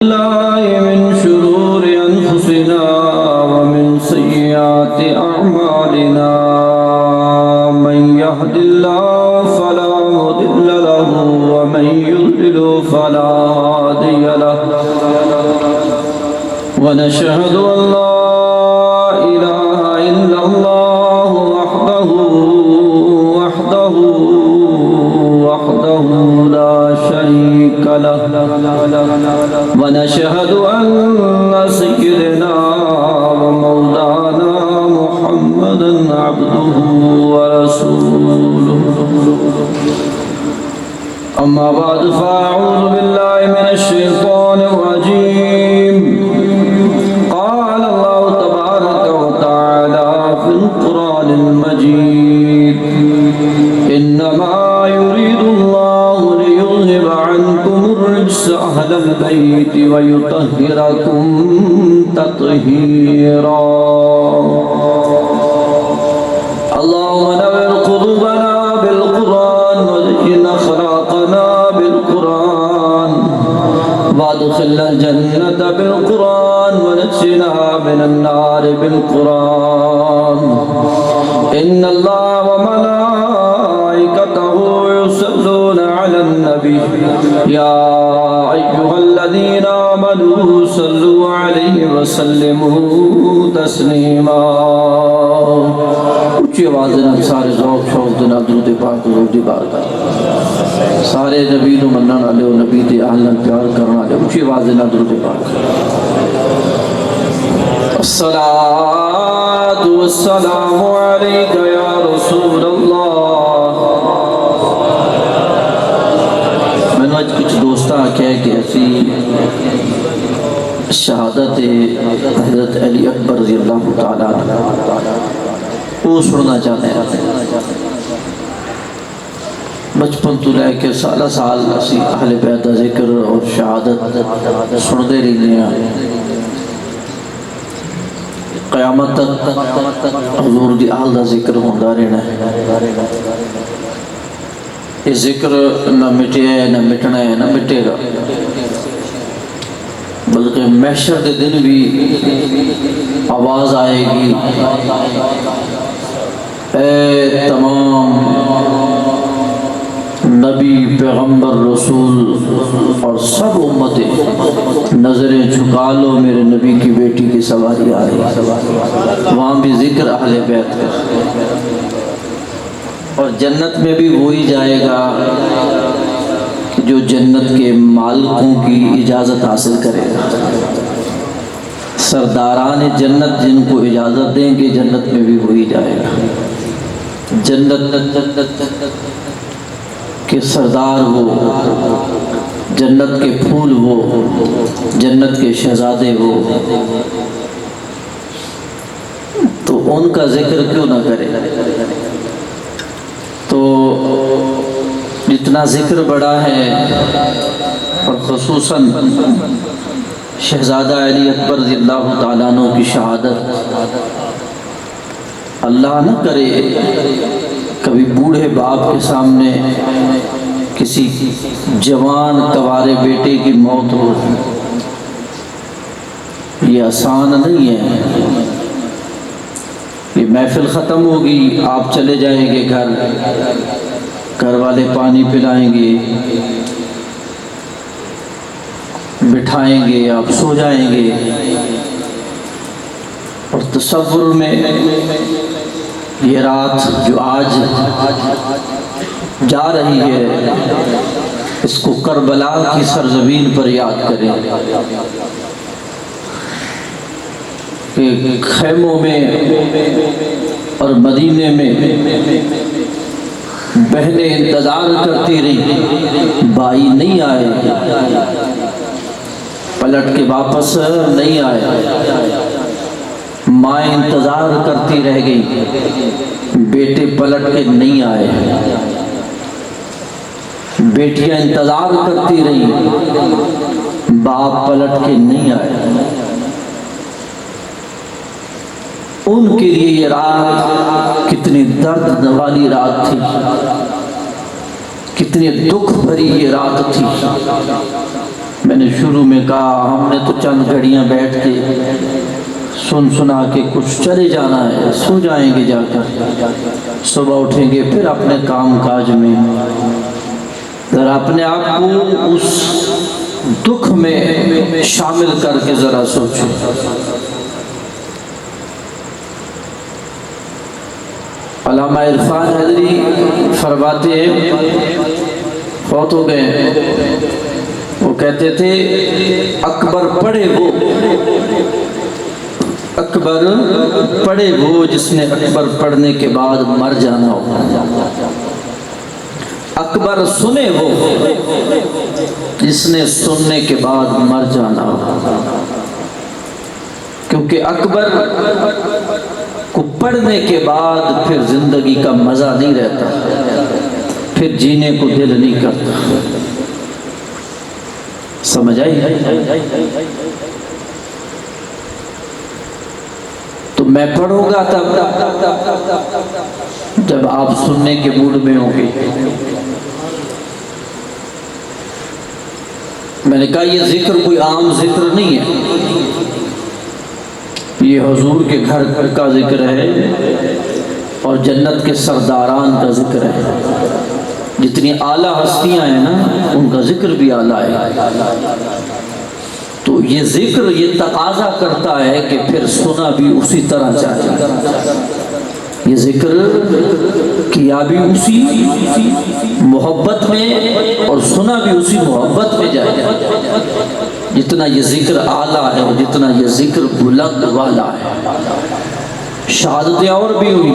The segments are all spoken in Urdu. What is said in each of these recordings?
الله من شرور أنفسنا ومن سيئات أعمالنا من يهد الله فلا مضل له ومن يضلل فلا هادي له ونشهد أن لا إله إلا الله وحده لا شريك له ونشهد أن سيدنا ومولانا محمدا عبده ورسوله أما بعد فأعوذ بالله من الشيطان الرجيم قال الله تبارك وتعالى في القرآن المجيد إنما يريد الله ليذهب عنكم الرجس أهل البيت ويطهركم تطهيرا اللهم نور قلوبنا بالقرآن وزين أخلاقنا بالقرآن وادخلنا الجنة بالقرآن ونجنا من النار بالقرآن إن الله وملائكته يصلون على النبي يا أيها الذين آمنوا صلوا عليه وسلموا تسليما اچھی آواز جناب سارے ذوق شوق جناب درود پاک درود بارگاہ سارے نبی نو منن والے او نبی دے اہل پیار کرن والے اچھی آواز جناب درود پاک الصلاۃ والسلام علیک یا رسول اللہ میں نے کچھ دوستاں کہہ کہ اسی شہادت حضرت علی اکبر رضی اللہ تعالیٰ عنہ وہ سننا چاہتے ہیں بچپن تو لے کے سالہ سال اسی اہل بیت دا ذکر اور شہادت سنتے رہنے ہیں قیامت تک حضور دی اہل دا ذکر ہوندہ رہنا ہے یہ ذکر نہ مٹے ہے نہ مٹنا ہے نہ مٹے گا بلکہ محشر دے دن بھی آواز آئے گی اے تمام نبی پیغمبر رسول اور سب امتیں نظریں جھکا لو میرے نبی کی بیٹی کی سواری آئی وہاں بھی ذکر اہل بیت ہے اور جنت میں بھی وہی جائے گا جو جنت کے مالکوں کی اجازت حاصل کرے گا سرداران جنت جن کو اجازت دیں گے جنت میں بھی وہی جائے گا جنت کے سردار وہ جنت کے پھول وہ جنت کے شہزادے وہ تو ان کا ذکر کیوں نہ کرے تو جتنا ذکر بڑا ہے اور خصوصاً شہزادہ علی اکبر رضی اللہ تعالیٰ عنہ کی شہادت اللہ نہ کرے کبھی بوڑھے باپ کے سامنے کسی جوان کوارے بیٹے کی موت ہو یہ آسان نہیں ہے یہ محفل ختم ہوگی آپ چلے جائیں گے گھر والے پانی پلائیں گے بٹھائیں گے آپ سو جائیں گے اور تصور میں یہ رات جو آج جا رہی ہے اس کو کربلا کی سرزمین پر یاد کریں کہ خیموں میں اور مدینے میں بہنیں انتظار کرتی رہی بھائی نہیں آئے پلٹ کے واپس نہیں آئے مائیں انتظار کرتی رہ گئی بیٹے پلٹ کے نہیں آئے بیٹیاں انتظار کرتی رہی باپ پلٹ کے نہیں آئے ان کے لیے یہ رات کتنی درد والی رات تھی، کتنی دکھ بھری یہ رات تھی میں نے شروع میں کہا ہم نے تو چند گھڑیاں بیٹھ کے سن سنا کے کچھ چلے جانا ہے، سو جائیں گے جا کر، صبح اٹھیں گے پھر اپنے کام کاج میں۔ ذرا اپنے آپ کو اس دکھ میں شامل کر کے ذرا سوچیں۔ علامہ عرفان حضری فرماتے ہیں، فوت ہو گئے، وہ کہتے تھے اکبر پڑھے وہ جس نے اکبر پڑھنے کے بعد مر جانا ہو، اکبر سنے وہ جس نے سننے کے بعد مر جانا ہو، کیونکہ اکبر کو پڑھنے کے بعد پھر زندگی کا مزہ نہیں رہتا، پھر جینے کو دل نہیں کرتا۔ سمجھ آئی؟ تو میں پڑھوں گا تب جب آپ سننے کے موڈ میں ہوں گے۔ میں نے کہا یہ ذکر کوئی عام ذکر نہیں ہے، یہ حضور کے گھر گھر کا ذکر ہے اور جنت کے سرداران کا ذکر ہے۔ جتنی اعلیٰ ہستیاں ہیں نا ان کا ذکر بھی اعلیٰ ہے، تو یہ ذکر یہ تقاضا کرتا ہے کہ پھر سنا بھی اسی طرح چاہیے، یہ ذکر کیا بھی اسی محبت میں اور سنا بھی اسی محبت میں جائے۔ جتنا یہ ذکر اعلیٰ ہے اور جتنا یہ ذکر بلند والا ہے۔ شہادتیں اور بھی ہوئی،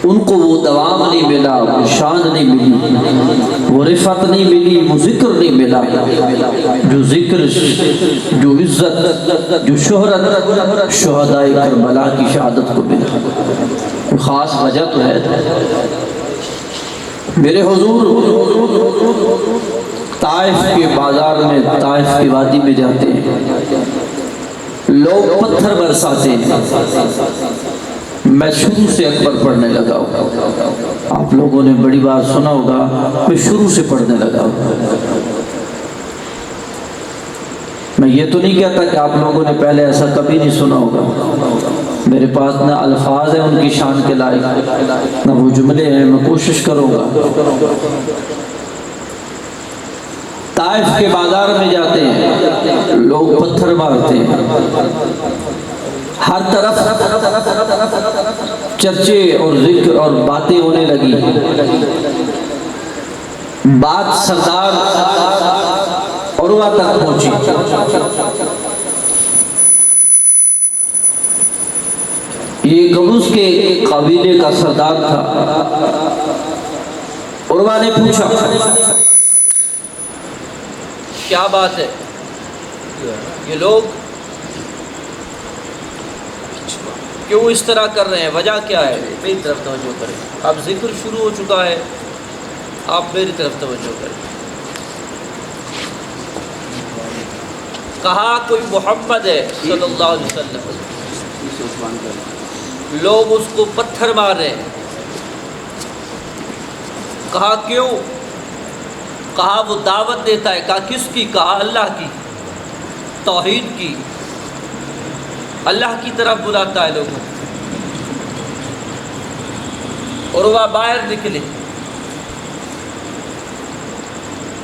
ان کو وہ دوام نہیں ملا، وہ شان نہیں ملی، وہ رفعت نہیں ملی، وہ ذکر نہیں ملا، جو ذکر، جو عزت، جو شہرت شہدائے کربلا کی شہادت کو ملا۔ کوئی خاص وجہ تو ہے۔ میرے حضور طائف کے بازار میں، طائف کی وادی میں جاتے ہیں، لوگ پتھر برساتے ہیں، میں شروع سے اکبر پڑھنے لگا ہوں۔ آپ لوگوں نے بڑی بار سنا ہوگا، میں شروع سے پڑھنے لگا ہوں۔ میں یہ تو نہیں کہتا کہ آپ لوگوں نے پہلے ایسا کبھی نہیں سنا ہوگا، میرے پاس نہ الفاظ ہیں ان کی شان کے لائق، نہ وہ جملے ہیں، میں کوشش کروں گا۔ طائف کے بازار میں جاتے ہیں، لوگ پتھر مارتے ہیں، ہر طرف چرچے اور ذکر اور باتیں ہونے لگی۔ بات سردار عروہ تک پہنچی۔ یہ قبوس کے قبیلے کا سردار تھا۔ عروہ نے پوچھا کیا بات ہے، یہ لوگ کیوں اس طرح کر رہے ہیں، وجہ کیا ہے؟ میری طرف توجہ کریں، اب ذکر شروع ہو چکا ہے، آپ میری طرف توجہ کریں۔ کہا کوئی محمد ہے صلی اللہ علیہ وسلم، لوگ اس کو پتھر مار رہے ہیں۔ کہا کیوں؟ کہا وہ دعوت دیتا ہے۔ کہا کس کی؟ کہا اللہ کی، توحید کی، اللہ کی طرف بلاتا ہے لوگوں۔ عروہ باہر نکلے،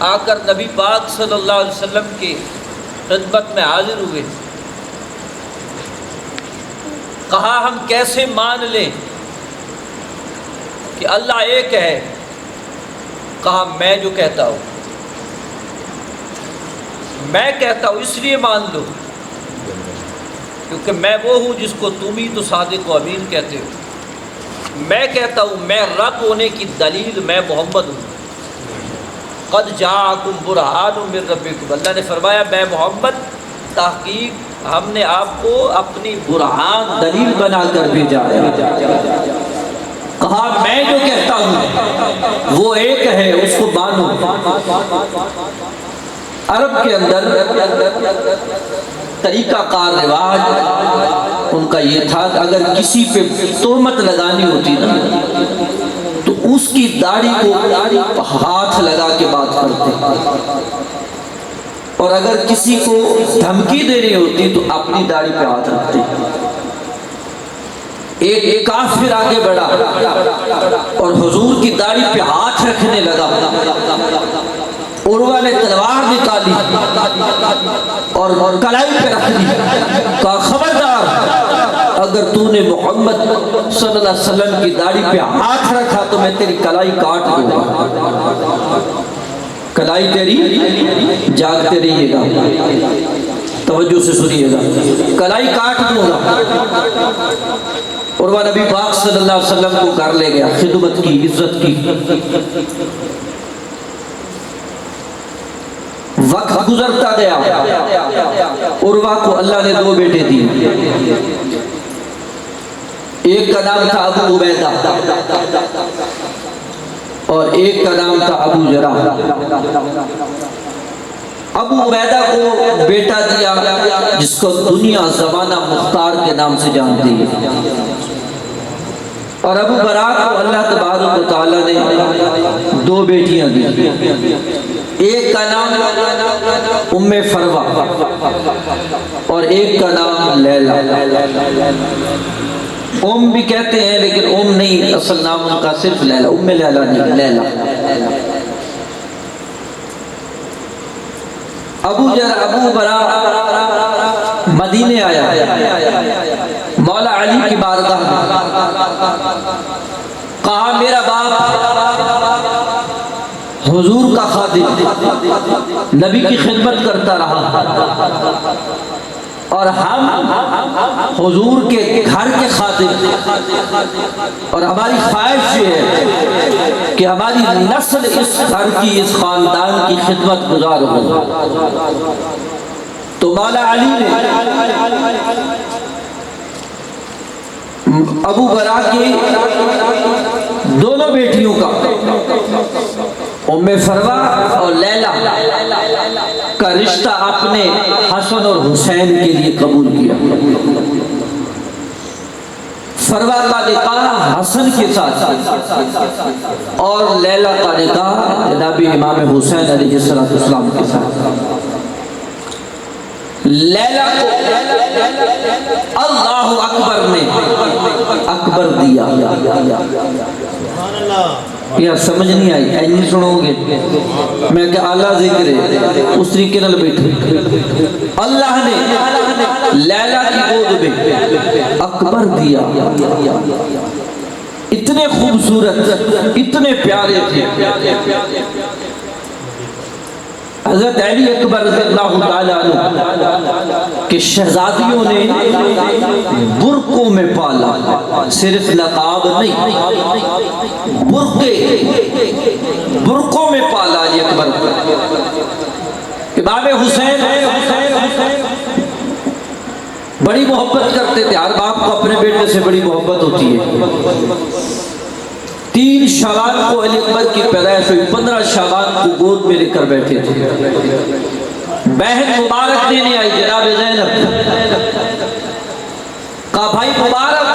آ کر نبی پاک صلی اللہ علیہ وسلم کی خدمت میں حاضر ہوئے۔ کہا ہم کیسے مان لیں کہ اللہ ایک ہے؟ کہا میں جو کہتا ہوں، میں کہتا ہوں اس لیے مان لو کیونکہ میں وہ ہوں جس کو تم ہی تو صادق و امین کہتے ہو۔ میں کہتا ہوں میں رب ہونے کی دلیل میں محمد ہوں۔ قد جاءکم برہان من ربکم، اللہ نے فرمایا میں محمد تحقیق ہم نے آپ کو اپنی برہان دلیل بنا کر بھیجا ہے۔ کہا میں جو کہتا ہوں وہ ایک ہے، اس کو مانو۔ عرب کے اندر طریقہ کار رواج ان کا یہ تھا کہ اگر کسی پہ تہمت لگانی ہوتی نا تو اس کی داڑھی کو ہاتھ لگا کے بات کرتے، اور اگر کسی کو دھمکی دینی ہوتی تو اپنی داڑھی پہ ہاتھ رکھتے. ایک کافر آگے بڑھا اور حضور کی داڑھی پہ ہاتھ رکھنے لگا. عروہ نے تلوار نکالی اور کلائی پہ رکھ دی. کہا خبردار، اگر تو نے محمد صلی اللہ علیہ وسلم کی داڑھی پہ ہاتھ رکھا تو میں تیری کلائی کاٹ دوں گا. کلائی تیری جاگتے رہیے گا، توجہ سے سنیے گا، کلائی کاٹ دوں گا. عروہ نبی پاک صلی اللہ علیہ وسلم کو کر لے گیا، خدمت کی، عزت کی. وقت گزرتا گیا. عروہ کو اللہ نے 2 بیٹے دیے. ایک کا نام تھا ابو عبیدہ اور ایک کا نام تھا ابو جراح. ابو عبیدہ کو بیٹا دیا جس کو دنیا زمانہ مختار کے نام سے جانتی ہے، اور ابو براء کو اللہ تبارک و تعالیٰ نے 2 بیٹیاں دی. ایک کا نام ام فروہ اور ایک کا نام لیلا. ام بھی کہتے ہیں لیکن ام نہیں، اصل نام ان کا صرف لیلا، ام لیلا نہیں، لیلا. ابو براء مدینے آیا مولا علی کی بارگاہ میں. کہا میرا باپ حضور کا خادم نبی کی خدمت کرتا رہا اور ہم حضور کے گھر کے خادم، اور ہماری خواہش یہ ہے کہ ہماری نسل اس گھر کی، اس خاندان کی خدمت گزار ہو. تو مولا علی نے ابو براء کی 2 بیٹیوں کا، ام فروہ اور لیلا کا رشتہ اپنے حسن اور حسین کے لیے قبول کیا. فروہ کا نکاح حسن کے ساتھ اور لیلا کا نکاح جناب امام حسین علیہ السلام کے ساتھ. لیلا کو اللہ اکبر نے اکبر دیا. یار سمجھ نہیں آئی؟ اینی سنو گے میں کہ اعلیٰ ذکر ہے اس طریقے نال بیٹھے. اللہ نے لیلا کی گود میں اکبر دیا. اتنے خوبصورت، اتنے پیارے تھے. حضرت علی اکبر رضی اللہ تعالیٰ عنہ کہ شہزادیوں نے برقوں میں پالا، صرف نقاب نہیں، برقوں میں پالا علی اکبر. امام حسین بڑی محبت کرتے تھے. ہر باپ کو اپنے بیٹے سے بڑی محبت ہوتی ہے. 3 شعبان کو علی اکبر کی پیدائش ہوئی. 15 شعبان کو گود میں لے کر بیٹھے تھے. بہن مبارک دینے آئی جناب زینب. کہا بھائی مبارک،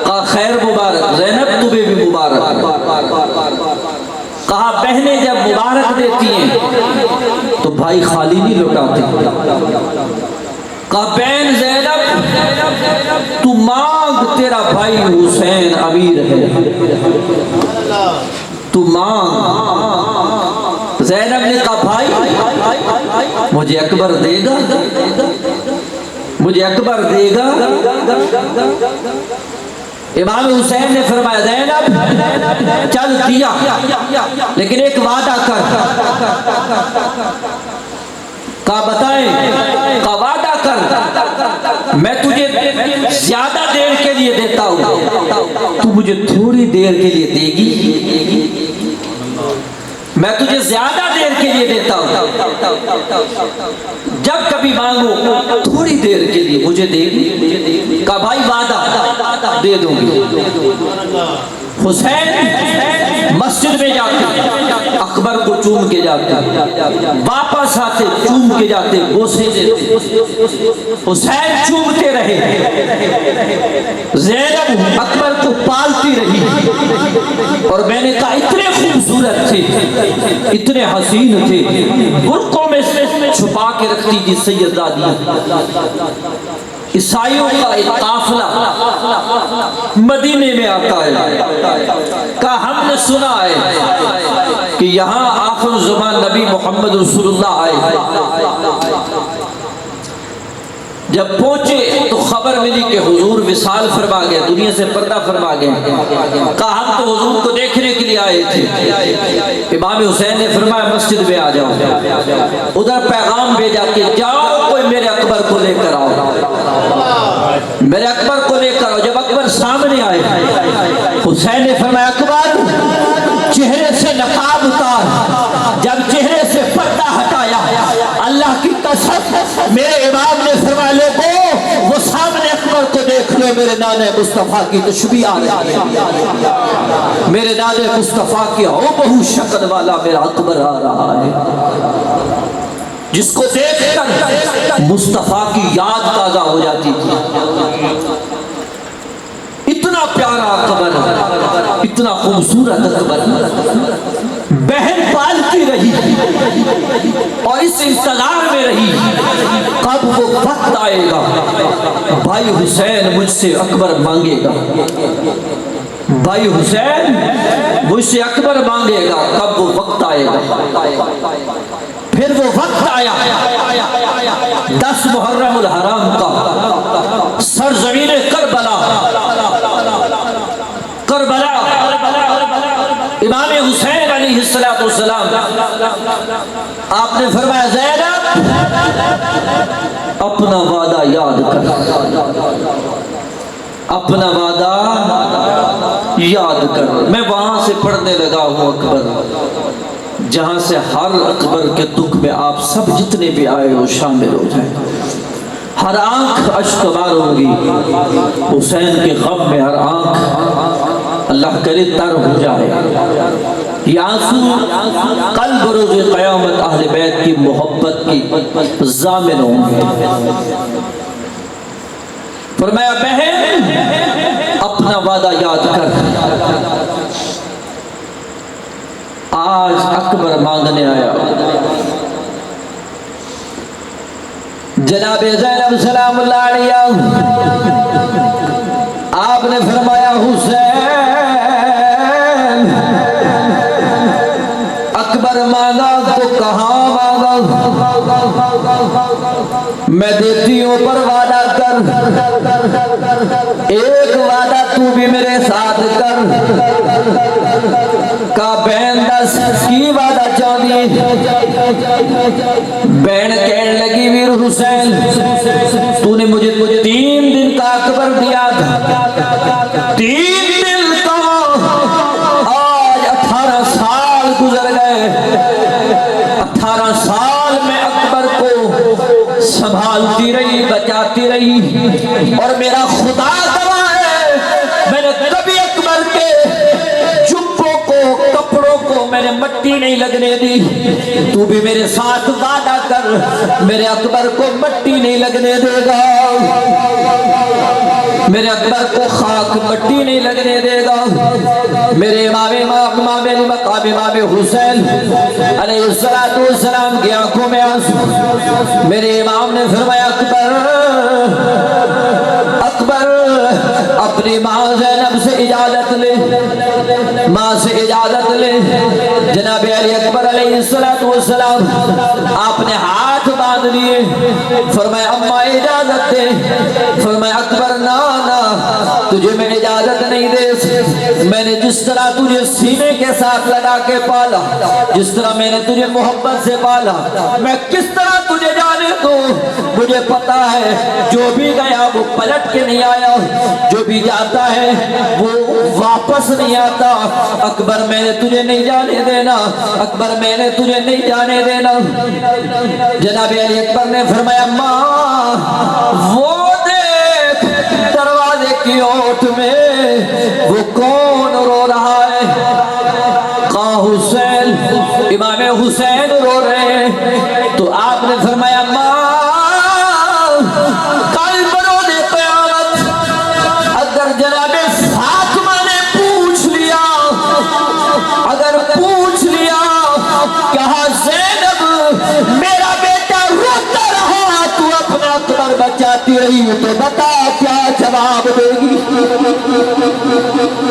کہا خیر مبارک، زینب تمہیں بھی مبارک. کہا بہنیں جب مبارک دیتی ہیں تو بھائی خالی نہیں لوٹاتے. کہا بہن زینب تو مانگ، تیرا بھائی حسین امیر ہے، تو مانگ. زینب نے کہا بھائی مجھے اکبر دے گا، مجھے اکبر دے گا. امام حسین نے فرمایا زینب چل دیا، لیکن ایک وعدہ کر. کہا بتائیں. کہا وعدہ کر میں تجھے زیادہ دیر کے لیے دیتا ہوں، تو مجھے تھوڑی دیر کے لیے دے گی. میں تجھے زیادہ دیر کے لیے دیتا ہوں، جب کبھی مانگو تھوڑی دیر کے لیے مجھے دے گی. کہا بھائی وعدہ دے دوں گی. حسین مسجد میں جاتے، اکبر کو چوم کے جاتے، واپس آتے چوم کے جاتے، بوسے دیتے. حسین چومتے رہے. زینب اکبر کو پالتی رہی. اور میں نے کہا اتنے خوبصورت تھے، اتنے حسین تھے، برقوں میں چھپا کے رکھتی تھی سیدزادیاں۔ عیسائیوں کا ایک قافلہ مدینے میں آتا ہے، کہا ہم نے سنا ہے کہ یہاں آخر زمان نبی محمد رسول اللہ آئے۔ جب پہنچے تو خبر ملی کہ حضور وصال فرما گئے، دنیا سے پردہ فرما گئے۔ کہا ہم تو حضور کو دیکھنے کے لیے آئے تھے۔ امام حسین نے فرمایا مسجد میں آ جاؤ۔ ادھر پیغام بھیجا کہ جاؤ کوئی میرے اکبر کو لے کر آؤ، میرے اکبر کو لے کر آؤ۔ جب اکبر سامنے آئے، حسین نے فرمایا اکبر چہرے سے نقاب اتار۔ جب چہرے سے پردہ ہٹایا، اللہ کی قسم میرے امام نے فرمایا لوگوں وہ سامنے اکبر کو دیکھ لو، میرے نانے مصطفیٰ کی تشبیہ آ رہی ہے، میرے نانے مصطفیٰ کی ہو بہو شکل والا میرا اکبر آ رہا ہے، جس کو دیکھ کر مصطفیٰ کی یاد تازہ ہو جاتی تھی۔ اتنا پیارا اکبر، اتنا خوبصورت اکبر، بہن پالتی رہی اور اس انتظار میں رہی کب وہ وقت آئے گا بھائی حسین مجھ سے اکبر مانگے گا، بھائی حسین مجھ سے اکبر مانگے گا، کب وہ وقت آئے گا۔ پھر وہ وقت آیا 10 محرم الحرام کا، سرزمین کربلا امام حسین علیہ السلام، آپ نے فرمایا زینب اپنا وعدہ یاد کر، اپنا وعدہ یاد کر۔ میں وہاں سے پڑھنے لگا ہوں اکبر، جہاں سے ہر اکبر کے دکھ میں آپ سب جتنے بھی آئے ہو شامل ہو جائیں، ہر آنکھ اشک بار ہوگی حسین کے غم میں، ہر آنکھ اللہ کرے تر ہو جائے۔ یہ آنسو قلب روز قیامت اہل بیت کی محبت کی ضامن ہوں گے۔ فرمایا بہن اپنا وعدہ یاد کر، آج اکبر مانگنے آیا۔ جناب زینب سلام اللہ علیہ، آپ نے فرمایا حسین اکبر مانگا تو کہاں مانگا، میں دیتی ہوں پر وعدہ کر، ایک وعدہ تو بھی میرے ساتھ کر۔ کا بہن دس کی وعدہ چاہیے، بہن کہنے لگی ویر حسین تو نے مجھے 3 دن کا اکبر دیا تھا، 3 دن کا، آج 18 سال گزر گئے، 18 سال میں اکبر کو سنبھالتی رہی، بچاتی رہی، اور میرا خدا گواہ ہے میں نے کبھی اکبر کے جبوں کو کپڑوں کو میں نے مٹی نہیں لگنے دی۔ تو بھی میرے ساتھ وعدہ کر میرے اکبر کو مٹی نہیں لگنے دے گا، میرے اکبر کو خاک مٹی نہیں لگنے دے گا۔ میرے امام مقام امام حسین علیہ السلام کی آنکھوں میں آنسو۔ میرے امام نے فرمایا اکبر اپنی ماں زینب سے اجازت لے، ماں سے اجازت لے۔ جناب علی اکبر علیہ السلام آپ نے ہاتھ باندھ لیے، فرمایا اماں اجازت دے، فرمایا اکبر نا تجھے میں اجازت نہیں دے، میں نے جس طرح تجھے سینے کے ساتھ لگا کے پالا، جس طرح میں نے تجھے محبت سے پالا، میں کس طرح تجھے جانے دوں؟ مجھے پتا ہے جو بھی گیا وہ پلٹ کے نہیں آیا، جو بھی جاتا ہے وہ واپس نہیں آتا۔ اکبر میں نے تجھے نہیں جانے دینا، اکبر میں نے تجھے نہیں جانے دینا۔ جناب علی اکبر نے فرمایا ماں وہ دیکھ دروازے کی اوٹ میں وہ کون رو رہا ہے؟ کہا حسین، امام حسین رو رہے ہیں۔ تو آپ نے فرمایا ماں کل بروز قیامت اگر جناب فاطمہ نے پوچھ لیا، اگر پوچھ لیا کہا زینب میرا بیٹا چاہتی رہی تو بتا کیا جواب دے گی؟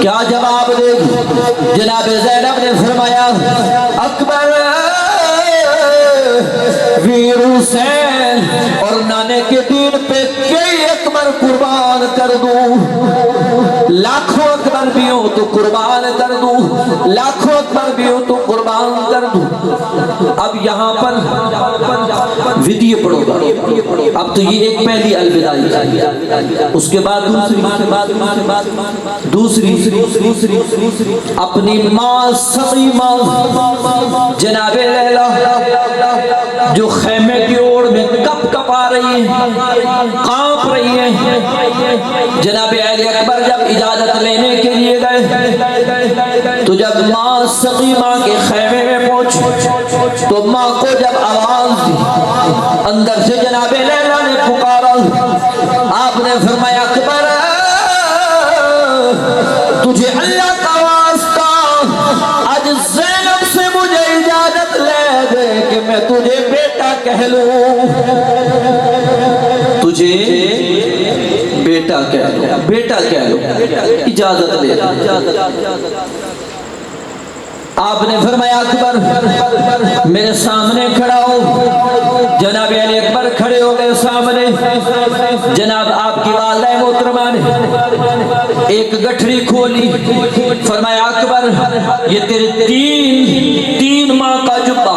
کیا جواب دے گی؟ جناب زینب نے فرمایا اکبر ویر حسین اور نانے کے دین پہ کئی اکبر قربان کر دوں، لاکھوں اکبر بھی ہو تو قربان کر دوں، لاکھوں اکبر بھی ہو تو قربان کر دوں۔ اب یہاں پر ودیع پڑھو گا، اب تو یہ ایک پہلی الوداعی، اس کے بعد دوسری اپنی ماں سقی ماں جناب لیلا جو خیمے کی اوڑ میں کپ کپ آ رہی ہے، کانپ رہی ہے، جناب علی اکبر جب اجازت لینے کے لیے گئے تو جب ماں سقی ماں کے خیمے میں پہنچی تو ماں کو جب آواز دی، اندر سے جناب لیلا نے پکارا، آپ نے فرمایا اکبر تجھے اللہ کا واسطہ آج زینب سے مجھے اجازت لے دے کہ میں تجھے بیٹا کہہ لوں، تجھے بیٹا کہہ لوں، اجازت لے دے۔ آپ نے فرمایا اکبر میرے سامنے کھڑا ہو، جناب علی اکبر کھڑے ہو گئے سامنے، جناب آپ کی والدہ محترمہ نے ایک گٹھڑی کھولی، فرمایا اکبر یہ تیرے تین ماہ کا جبہ،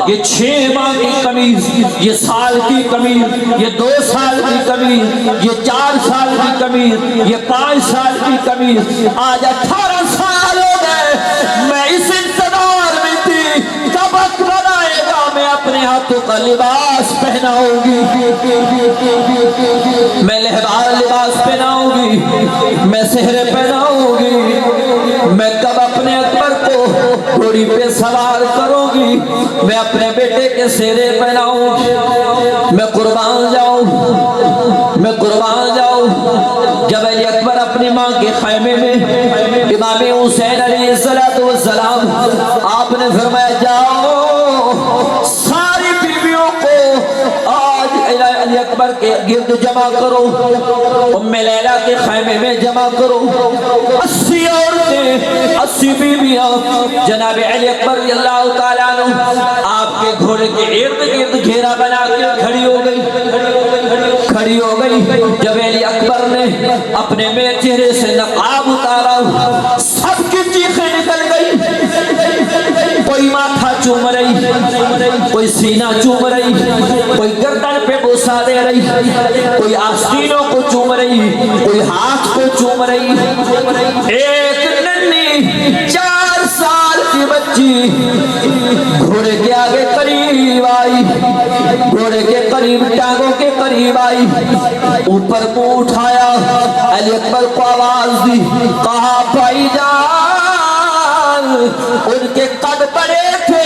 یہ 6 ماہ کی قمیض، یہ سال کی قمیض، یہ 2 سال کی قمیض، یہ 4 سال کی قمیض، یہ 5 سال کی قمیض، آج 18 سال ہو گئے، میں اس انتظار میں تھی کب اکبر آئے گا میں اپنے ہاتھوں کا لباس پہناؤں گی، میں لباس پہناؤں گی، میں سہرے پہناؤں گی، میں کب اپنے اکبر کو گھوڑی پہ سوار کروں گی، میں اپنے بیٹے کے سہرے پہناؤں گی، میں قربان جاؤں۔ جب علی اکبر اپنی ماں کے خیمے میں امام حسین علیہ السلام آپ نے فرمایا جاؤ ساری بیویوں کو آج علی اکبر کے گرد جمع کرو، ام لیلا کے خیمے میں جمع کرو، 80 عورتیں 80 بیویاں جناب علی اکبر رضی اللہ تعالیٰ عنہ آپ کے گھوڑے کے ارد گرد گھیرا بنا کے کھڑی ہو گئی۔ جب علی اکبر نے اپنے میں چہرے سے نقاب اتارا سب کی چیخیں نکل گئی، کوئی ماتھا چوم رہی، کوئی سینہ چوم رہی، کوئی گردن پہ بوسہ دے رہی، کوئی آستینوں کو چوم رہی، کوئی ہاتھ کو چوم رہی۔ ایک ننھی 4 سال کی بچی گھوڑے کے آگے قریب آئی، گھوڑے کے قریب ٹانگوں کے قریب آئی، اوپر منہ اٹھایا، علی اکبر کو آواز دی، کہا بھائی جان، ان کے قد بڑے تھے،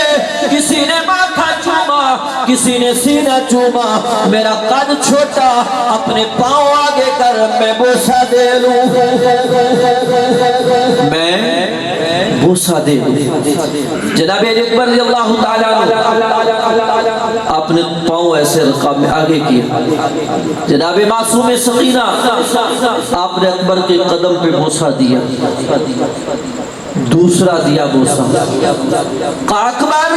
کسی نے ماتھا چوما، کسی نے سینہ چوما، میرا قد چھوٹا، اپنے پاؤں آگے کر میں بوسہ دے لوں، میں بوسہ دے لوں۔ جناب علی اکبر رضی اللہ تعالیٰ اپنے پاؤں ایسے رکھا میں آگے کیا، جناب معصوم سقینہ آپ نے اکبر کے قدم پہ بوسہ دیا، دوسرا دیا بوسہ، کہا اکبر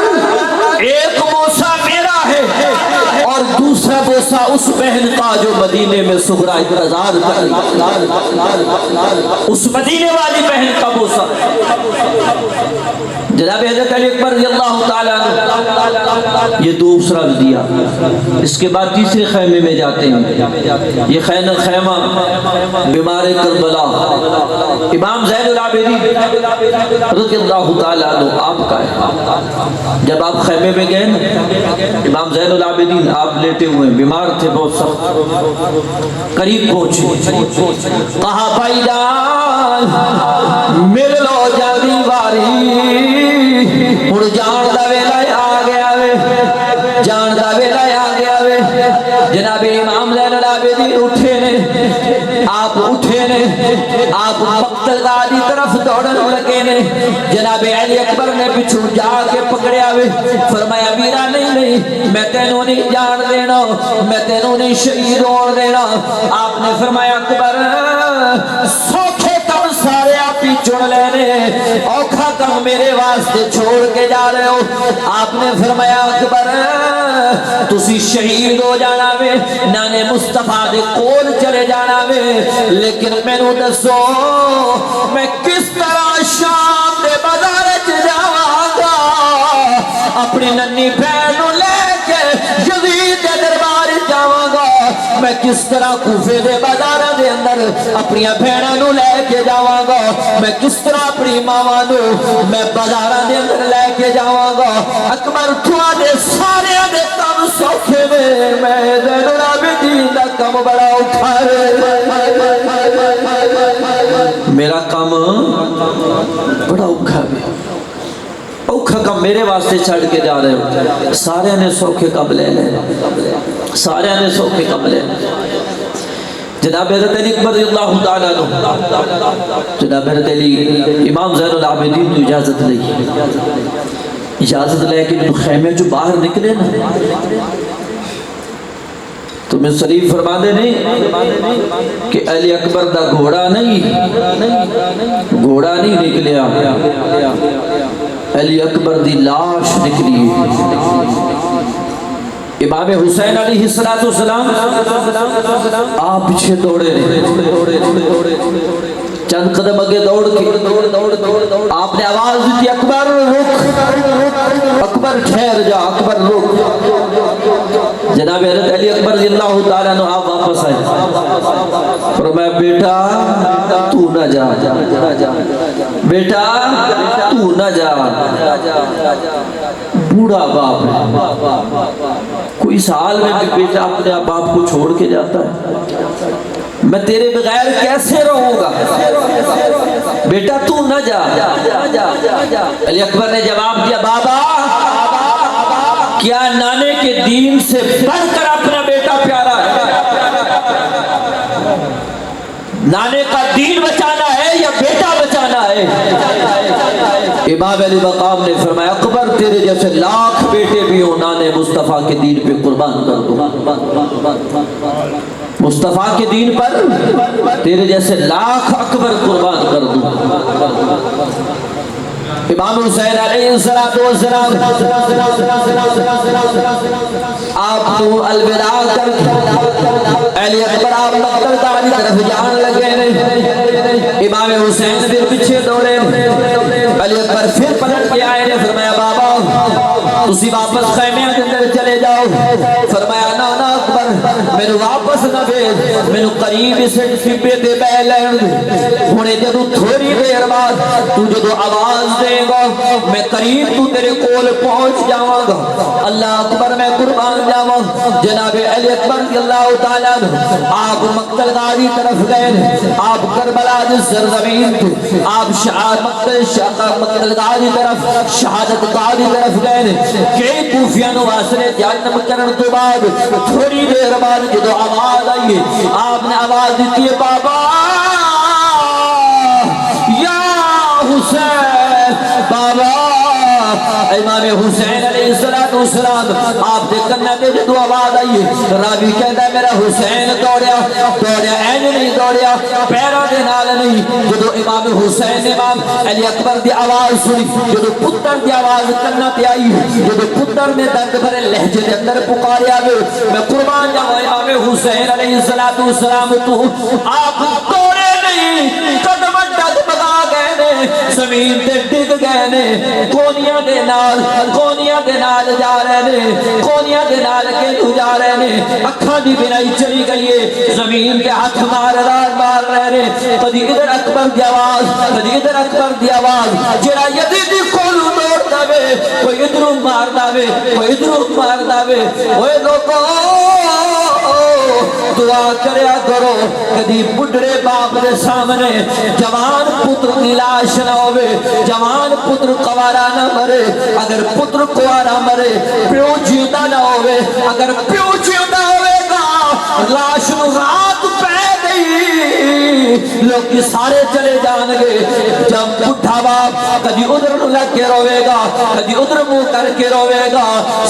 ایک بوسہ میرا ہے اور دوسرا بوسہ اس بہن کا جو مدینے میں سغرا انتظار کر رہی، اس مدینے والی بہن کا بوسہ۔ جناب حضرت علی اکبر رضی اللہ تعالیٰ عنہ یہ دوسرا دیا۔ اس کے بعد تیسرے خیمے میں جاتے ہیں، یہ خیمہ بیمار کربلا امام زین العابدین رضی اللہ تعالیٰ عنہ آپ کا ہے۔ جب آپ خیمے میں گئے امام زین العابدین آپ لیٹے ہوئے بیمار تھے، بہت سخت، قریب پہنچے، کہا بھائی جان مل لو جلدی واری، ہن جان دا ویلا آ گیا وے، جان دا ویلا آ گیا وے۔ جناب امام زین العابدین اٹھے نے، آپ اٹھے نے، آپ مقتل گاہ دی طرف دوڑن لگے نے، جناب علی اکبر نے پچھو جا کے پکڑیا وے، فرمایا میرا نہیں نہیں میں تینوں نہیں جان دینا میں تینوں نہیں شہید ہون دینا آپ نے فرمایا اکبر سوکھے کم سارے آپ ہی چن لینے اوکھا کم میرے واسطے چھوڑ کے جا رہے ہو آپ نے فرمایا اکبر تسی شہید ہو جانا وے نانے مصطفیٰ دے کول چلے جانا وے لیکن میں نو دسو میں کس طرح شام دے بازار جاواں گا اپنی ننی بہن نو لے کے یزید دے دربار جاواں گا میں کس طرح کوفے دے بازاراں دے اندر اپنی بہناں نو لے کے جاواں گا میں کس طرح اپنی ماواں نو میں بازاراں دے اندر لے کے جاواں گا اکبر تواڈے سارے دے کم سوکھے میں زین العابدین دا کم بڑا اوکھا میرا کام بڑا اوکھا ہے اوکھا کم میرے واسطے چھڑ کے جا رہے ہو سارے نے سوکھے کم لے لے سارے نے سوکھے کم لے جناب حضرت علی اکبر رضی اللہ تعالیٰ عنہ جناب حضرت علی امام زین العابدین تو اجازت لے کے خیمے جو باہر نکلے نا تمہیں شریف فرما دے نہیں کہ علی اکبر دا گھوڑا نہیں نکلیا علی اکبر دی لاش نکلی امام حسین علیہ السلام آپ پیچھے دوڑے چند قدم اگے دوڑ کے آپ نے آواز دی اکبر رک اکبر ٹھہر جا اکبر رک جناب حضرت علی اکبر رضی اللہ تعالیٰ عنہ آپ واپس آئے فرمایا بیٹا تو نہ جا بیٹا تو نہ جا بوڑھا باپ ہے کوئی سال میں بھی بیٹا اپنے باپ کو چھوڑ کے جاتا ہے میں تیرے بغیر کیسے رہوں گا بیٹا تو نہ جا علی اکبر نے جواب دیا بابا کیا نانے کے دین سے بڑھ کر اپنا بیٹا پیارا ہے نانے کا دین بچانا ہے یا بیٹا بچانا ہے امام علی مقام نے فرمایا اکبر تیرے جیسے لاکھ بیٹے بھی ہوں نانے مصطفیٰ کے دین پہ قربان کر دو مصطفیٰ کے دین پر تیرے جیسے لاکھ اکبر قربان کر دوں امام حسین علیہ السلام آپ تو الوداع کر علی اکبر آپ مقتل داری طرف جان لگے امام حسین پھر پیچھے دوڑے علی اکبر پھر پلٹ کے آئے نے فرمایا بابا تسی واپس خیمے کے اندر چلے جاؤ فرمایا نا اکبر میں واپس نہ بھیج میں قریب سے سپے تے بہ لین ہونے جدو تھوڑی دیر بعد تو جدو آواز دے گا میں قریب تو تیرے کول پہنچ جاواں گا اللہ اکبر میں قربان جاواں جناب علی اکبر رضی اللہ تعالیٰ آپ مقتل غازی طرف گئے آپ کربلا جس سرزمین تھے آپ مقتل غازی طرف شہادت غازی طرف گئے کہ کوفیان واسرے جہنم کرن تو بعد تھوڑی دیر بعد جدو آواز آئی آپ نے آواز دیتی ہے بابا یا حسین بابا امام حسین علیہ السلام آپ دے کرنا دے جدو آواز آئی راوی کہتا ہے میرا حسین دوڑیا این نہیں دوڑیا پیروں دے نال نہیں جدو امام حسین امام علی اکبر دی آواز سنی جدو پتر دی آواز کرنا تے آئی جدو پتر نے درد بھرے لہجے دے اندر پکاریا گئے میں قربان جاؤں امام حسین علیہ السلام تو آپ دوڑے نہیں قدم ڈگمگا گئے نے زمین تے ڈگ گئے نے کونیاں دے نال جا رہے نے کونیاں دے نال کے جا رہے نے اکھاں دی بینائی چلی گئی ہے زمین کے ہاتھ مار رہے نے کدی ادھر اکبر دی آواز کدی ادھر اکبر دی آواز جڑا یزیدی کولو دوڑ داوے کوئی ادھروں مار داوے کوئی ادھروں مار داوے اوے لوگو دعا کریا کرو کدی بڈھڑے باپ دے سامنے جوان پتر دی لاش نہ ہوئے جوان پتر قوارا نہ مرے اگر پتر قوارا مرے پیو جیتا نہ ہوئے اگر پیو جیتا ہوئے گا لاش نو رات پہ گئی لوگ سارے چلے جان گے. جب بڈھا باپ کدی ادھر لگ کے روے گا, کدی ادھر منہ کر کے روے گا,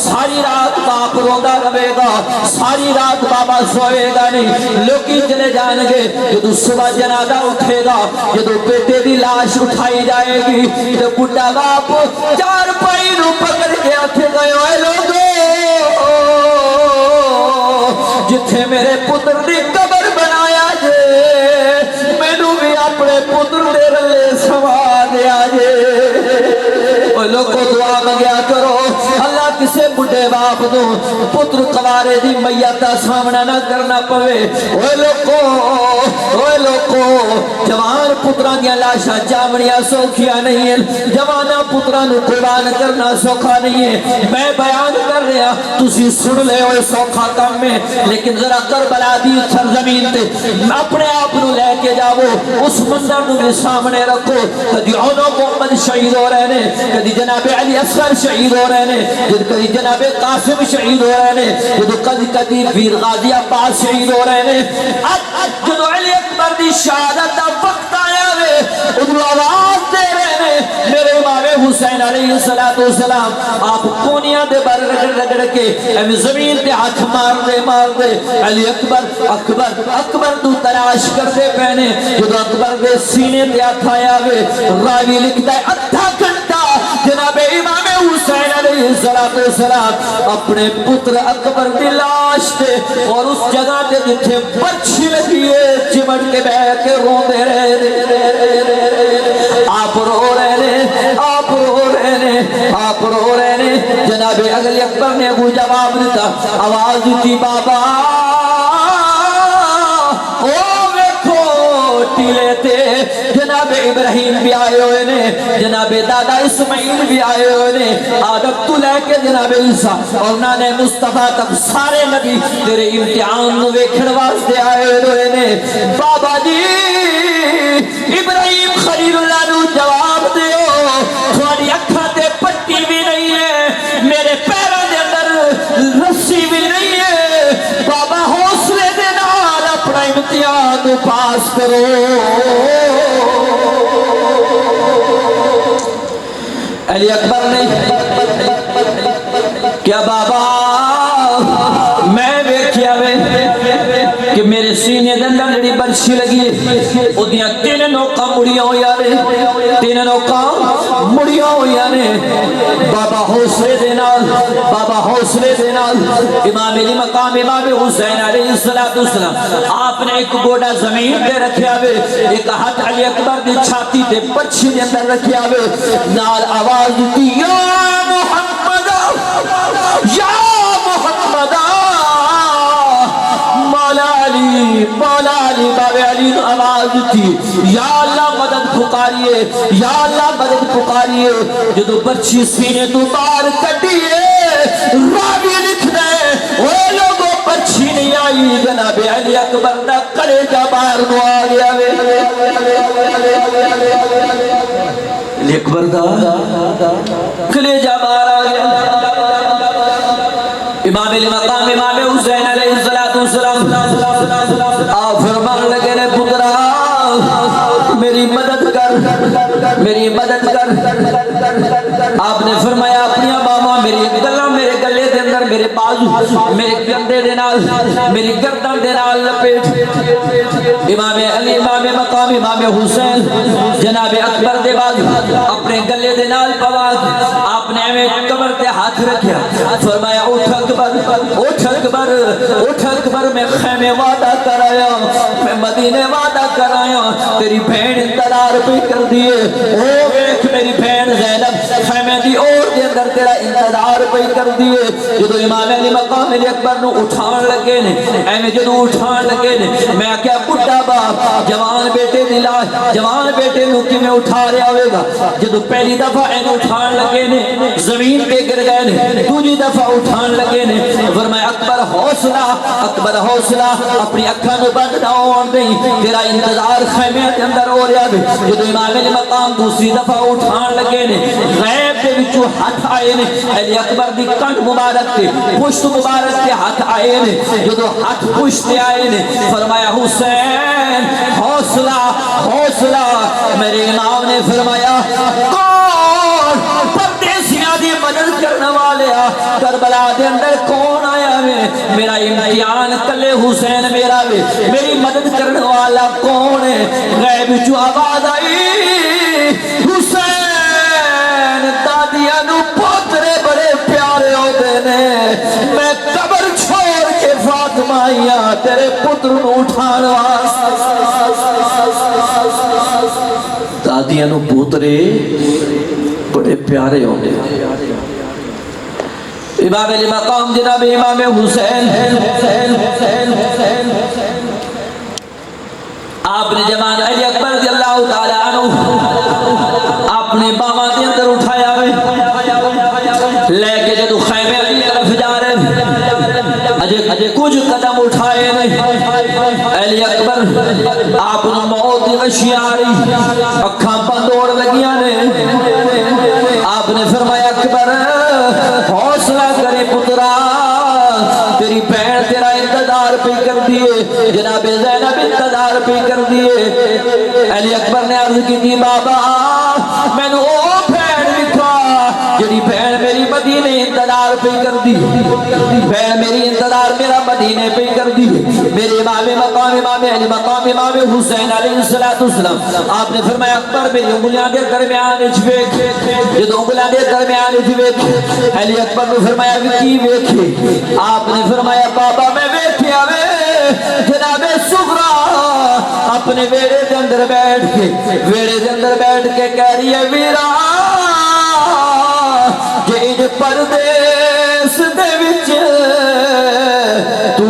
ساری رات باپ روندا رہے گا, ساری رات بابا سوئے گا نہیں. لوگ چلے جان گے. جدو صبح جنازہ اٹھے گا, جدو بیٹے دی لاش اٹھائی جائے گی, تو بڈھا باپ چار پائی نو پکڑ کے آتے گئے, اے لوگو جتھے میرے پتر دی قبر بنایا جے, مینوں بھی اپنے پتر دے رلے سوا دیا جے. اوہ لوگو دعا منگیا کرو, اللہ کسے بڑھے باپ دو پتر قوارے دی میت دا سامنا نہ کرنا پوے. اوہ لوگو جوان پتران دیا لاشا جامنیاں سوکھیا نہیں ہیں, جوانا پتران قربان کرنا سوکھا نہیں ہے. میں بیان کر رہا تسی سن لے ہوئے سوکھا کام میں, لیکن ذرا کربلا دی سرزمین تے اپنے آپ نو لے کے جاؤ, اس منظر نو بھی سامنے رکھو. کدی اونو محمد شہید ہو رہے نے, کدی جناب علی اصغر شہید ہو رہے نے, کدی جناب قاسم شہید ہو رہے نے, کدی ویر غازی عباس شہید ہو رہے نے. اب جدو علی اکبر دی شہادت دا وقت آیا وے, ادھر آواز دے رہے نے میرے امام حسین علیہ السلام. آپ کونیاں دے بر رگڑ کے زمین تے ہاتھ مار دے علی اکبر تو تلاش کرتے پہنے. جدو اکبر دے سینے تے ہاتھ آیا وے, راوی لکھتا ہے ادھا گھنٹہ جناب امام حسین علیہ السلام اپنے پتر اکبر دی لاش تے اور اس جگہ تے جتھے پرچھی لگی ہے چمٹ کے بیٹھ کے روندے رہے. آپ رو رہے نے. جناب علی اکبر نے وہ جواب دیتا, آواز دیتی بابا او ویکھو ٹیلے تے جناب ابراہیم بھی آئے ہوئے نے, جناب دادا اسماعیل بھی آئے ہوئے نے, آدم تو لے کے جناب عیسیٰ اور نانے مصطفیٰ تک سارے نبی تیرے امتحان نو ویکھن واسطے آئے ہوئے نے. بابا جی ابراہیم خلیل اللہ نو جواب دیو, تھوڑی اکھاں تے پٹی بھی نہیں ہے, میرے پیروں دے اندر رسی بھی نہیں ہے. بابا حوصلے دے نال اپنا امتحان پاس کرو. علی اکبر نے کیا بابا میں ویکھیا وے کہ میرے سینے دے اندر جڑی برچھی لگی ہے اودیاں تین نوکاں مڑیاں ہویاں نے, تین نوکاں مڑیاں ہویاں نے. بابا حوصلے دے نال امام علی مقام امام حسین علیہ السلام آپ نے ایک گوڑا زمین پہ رکھیا وے, ایک ہاتھ علی اکبر دی چھاتی تے برچھی دے اندر رکھیا وے, نال آواز دی یا محمد مولا علی بابا علی آواز تھی, یا اللہ مدد پکاریے. جدو برچھی سینے تو باہر کٹیے, راوی لکھ دے وہ لوگوں برچھی نہیں آئی, جناب علی اکبر دا کلیجہ باہر نو آ گیا وے. علی اکبر دا کلیجہ باہر آ گیا. امام علی مقام امام حسین علیہ السلام آپ فرمان لگے نے پترا میری مدد کر. آپ نے فرمایا اپنی ماما میری گلا میرے گلے دے اندر میرے بازو میرے گردے دے نال میری گردن دے نال لپیٹ. امام علی امام مقام امام حسین جناب اکبر دے بعد اپنے گلے دے نال پوا, آپ نے ہمیں کمر تے ہاتھ رکھیا, فرمایا اٹھ اکبر میں خیمے وعدہ کرایا, میں مدینے وعدہ کرایا, تیری بہن انتظار پہ کر دیے. او ایک میری بہن زینب خیمے دی اور دے اندر تیرا انتظار پہ کر دیے. جدو امام علی مقام علی اکبر نو اٹھان لگے نے, ایویں جدو اٹھان لگے نے, میں کیا بڈھا باپ جوان بیٹے دی لاش جوان بیٹے نو کیویں اٹھا رہا ہوئے گا. جدو پہلی دفعہ اینو اٹھان لگے نے زمین پہ گر گئے نے, دوسری دفعہ اٹھان لگے نے, فرمایا اکبر حوصلہ اپنی اکھاں نو بند نہ ہون دیں, تیرا انتظار خیمے دے اندر ہو رہا ہے. جدو امام علی مقام دوسری دفعہ اٹھان لگے نے, غیب دے وچوں ہاتھ آئے نے, علی اکبر دی کنڈ مبارک تے پشت مبارک تے ہاتھ آئے نے. جدو ہاتھ پشت تے آئے نے, فرمایا حسین حوصلہ حوصلہ. میرے امام نے فرمایا کون پردیسیاں دی مدد کرنے والے کربلا دے اندر کون آیا ہے؟ میرا امتحان کلے حسین میرا وے. میری مدد کرنے والا کون ہے؟ غیب جو آواز آئی حسین دادیاں نو پوترے بڑے پیارے ہوتے نے. میں قبر چھوڑ کے فاطمہ آیا تیرے پتر نو اٹھان واسطے. دادیاں نو پوترے بڑے پیارے ہوتے. امام علی مقام جناب امام حسین آپ نے جوان علی اکبر رضی اللہ تعالیٰ عنہ اپنے باواں دے اندر اٹھایا ہے لے کے جدو خیمے علی طرف جا رہے اجے کچھ قدم اٹھائے نہیں. علی اکبر آپ نے موت دی غشی آ رہی اکھاں بند ہوڑ لگیاں نے. آپ نے فرمایا اکبر حوصلہ کرے پترا تیری بہن تیرا انتظار پہ کر دیے. جناب زینب انتظار پہ کر دیے. علی اکبر نے عرض کی تھی بابا میں نے او بہن لکھا جنی بہن میری مدینے انتظار پہ کر دی. بہن میری انتظار میرا مدینے پہ کر دی. میرے امام مقام امام علی مقام امام حسین علیہ السلام آپ نے فرمایا اکبر میری انگلیاں دے درمیان ویکھ. جدو انگلیاں دے درمیان ویکھ علی اکبر نے فرمایا کی ویکھے؟ آپ نے فرمایا بابا میں ویکھیا وے جناب سغرا اپنے ویڑے دے اندر بیٹھ کے کہہ رہی ہے ویرا جے پردیس دے وچ تو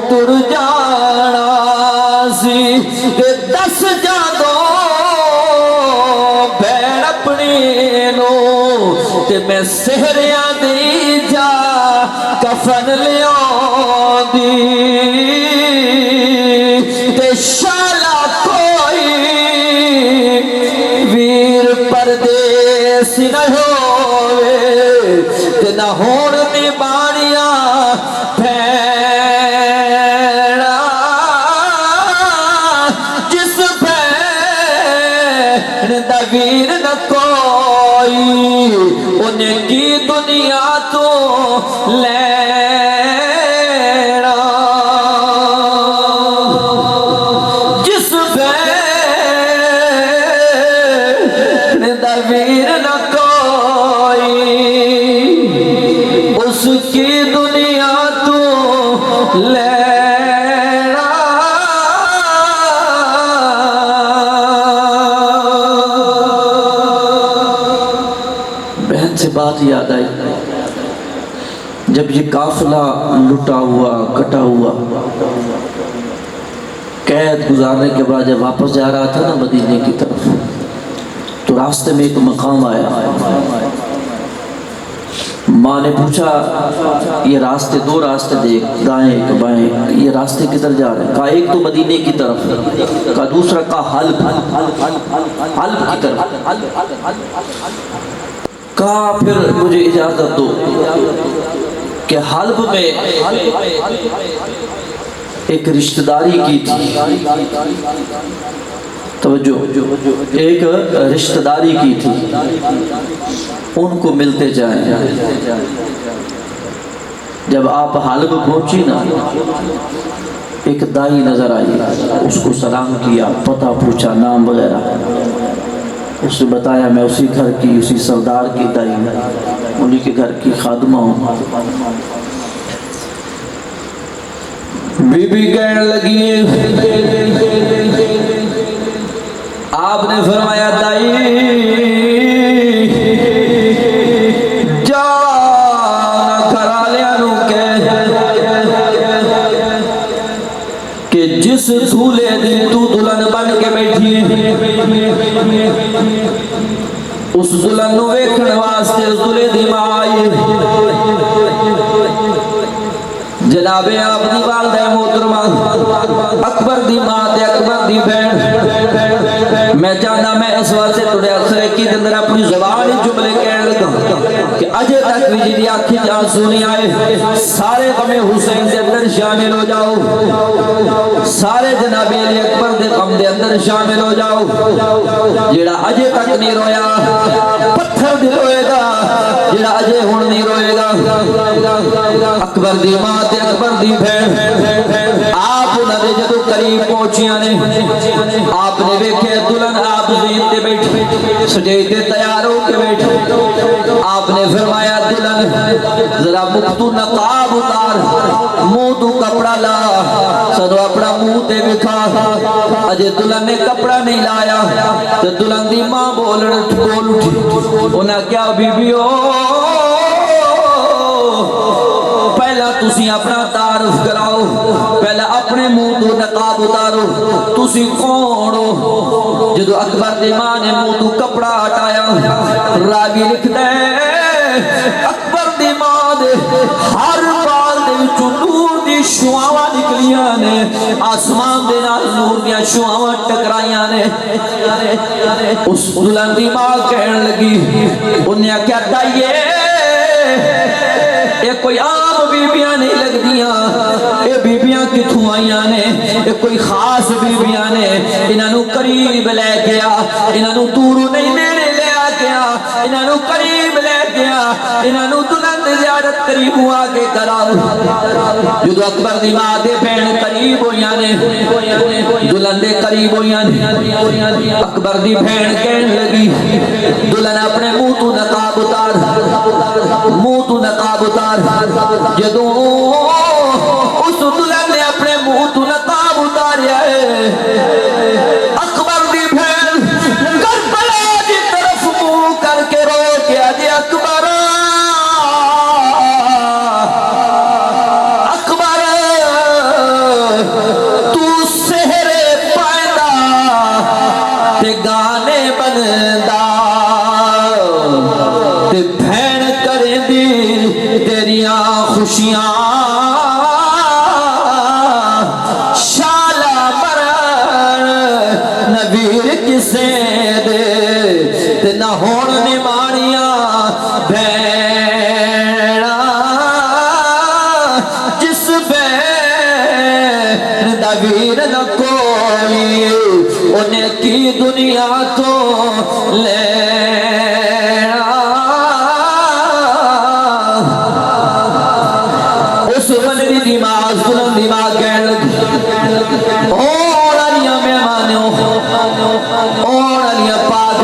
ٹر جانا سی تے دس جادو بہن اپنی نو تے میں سہریاں دی جا کفن لیاں دی تے شالا کوئی ویر پردیس نہ ہوئے تے نہ ہون نبانیاں بھیڑا جس بھیڑ دا ویر نہ کوئی انہیں کی دنیا تو لینا. جس بھیڑ دا ویر نہ کوئی اس کی دنیا تو لینا. بہن سے بات یاد آئی جب یہ قافلہ لٹا ہوا کٹا ہوا قید گزارنے کے بعد جب واپس جا رہا تھا نا مدینے کی طرف تو راستے میں ایک مقام آیا. ماں نے پوچھا یہ راستے دو راستے دیکھ دائیں ایک بائیں یہ راستے کدھر جا رہے ہیں؟ کہا ایک تو مدینے کی طرف کہا دوسرا کہا حلب کی طرف. کہا پھر مجھے اجازت دو کہ حلب میں ایک رشتہ داری کی تھی. توجہ ایک رشتہ داری کی تھی ان کو ملتے جائیں. جب آپ حلب پہنچی نا ایک دائی نظر آئی اس کو سلام کیا پتہ پوچھا نام وغیرہ اس نے بتایا میں اسی گھر کی اسی سردار کی دائی انہی کے گھر کی خادمہ ہوں. بی بی کہنے لگی آپ نے فرمایا دائی جانا گھرالیا نو کہ جس دھولے دی تو دلہن بن کے بیٹھی اس دلہن نو ویکھن واسطے اس دلہے دی ماں آئی. جناب آپ دی والدہ محترمہ اکبر دی ماں تے اکبر دی بہن میں چاہنا میں اس واسطے تھوڑے اکثر کی دندر اپنی زبان جملے کہنے لگا کہ اجے تک بھی جی آنکھیں جان سونی آئے سارے غم حسین سے اندر شامل ہو جاؤ. سارے جناب علی اکبر دے اندر شامل ہو جاؤ جڑا اجے تک نہیں رویا پتھر دل روئے گا جڑا اجے ہن نہیں روئے گا اکبر دی ماں تے اکبر دی بہن آپ انہاں دے جدوں قریب پہنچیاں نے آپ نے ویکھے دلہن آپ زین تے بیٹھے سجے تے تیار ہو کے بیٹھے آپ نے فرمایا دلہن ذرا منہ تو نقاب اتار منہ تو کپڑا لا سدو اپنا منہ تے بکھا اجے دلہن نے کپڑا نہیں لایا تو دلہن دی ماں بول اٹھی انہاں کیا بی بیو پہلا تسی اپنا تعارف کراؤ پہلا اپنے منہ تو نقاب اتارو تسی کون ہو جدو اکبر دی ماں نے منہ تو کپڑا ہٹایا راوی لکھ دے اکبر دی ماں دے ہر بال دے وچوں نور دی شعاواں نکلیاں نے آسمان دے نال نور دیاں شعاواں ٹکرائیاں نے اس دلہن دی ماں کہن لگی انہیں کیا تائیے یہ کوئی عام بیبیاں نہیں لگ دیاں یہ بیبیاں کتھوں آئیاں نے یہ کوئی خاص بیبیاں نے انہوں قریب لے گیا انہوں دور نہیں لینے لے گیا انہوں قریب لے گیا انہوں دلہن زیارت قریب ہوا کے کراؤ جدو اکبر دی ماں دے بہن قریب ہویاں نے دلہن دے قریب ہویاں نے اکبر دی بہن کہن لگی دلہن اپنے منہ تو نقاب اتار منہ تو نقاب اتار جدو اس دلہن نے اپنے منہ تو نقاب اتاریا ہے اکبر دی بہن کربلا دی طرف منہ کر کے رو کے آجے اکبر اکبر تو سحر پائدہ تے گانے بندا تے بہن کریں دی تیریاں خوشیاں شالا مرن نویر کسے دے تے نہ ہون نمانیاں بہنا جس بہن نویر نہ کوئی انہیں کی دنیا تو لینا اس بندی دماغ سنن دماغ کہن لگی اور علیہ مہمانوں اور علیہ پاک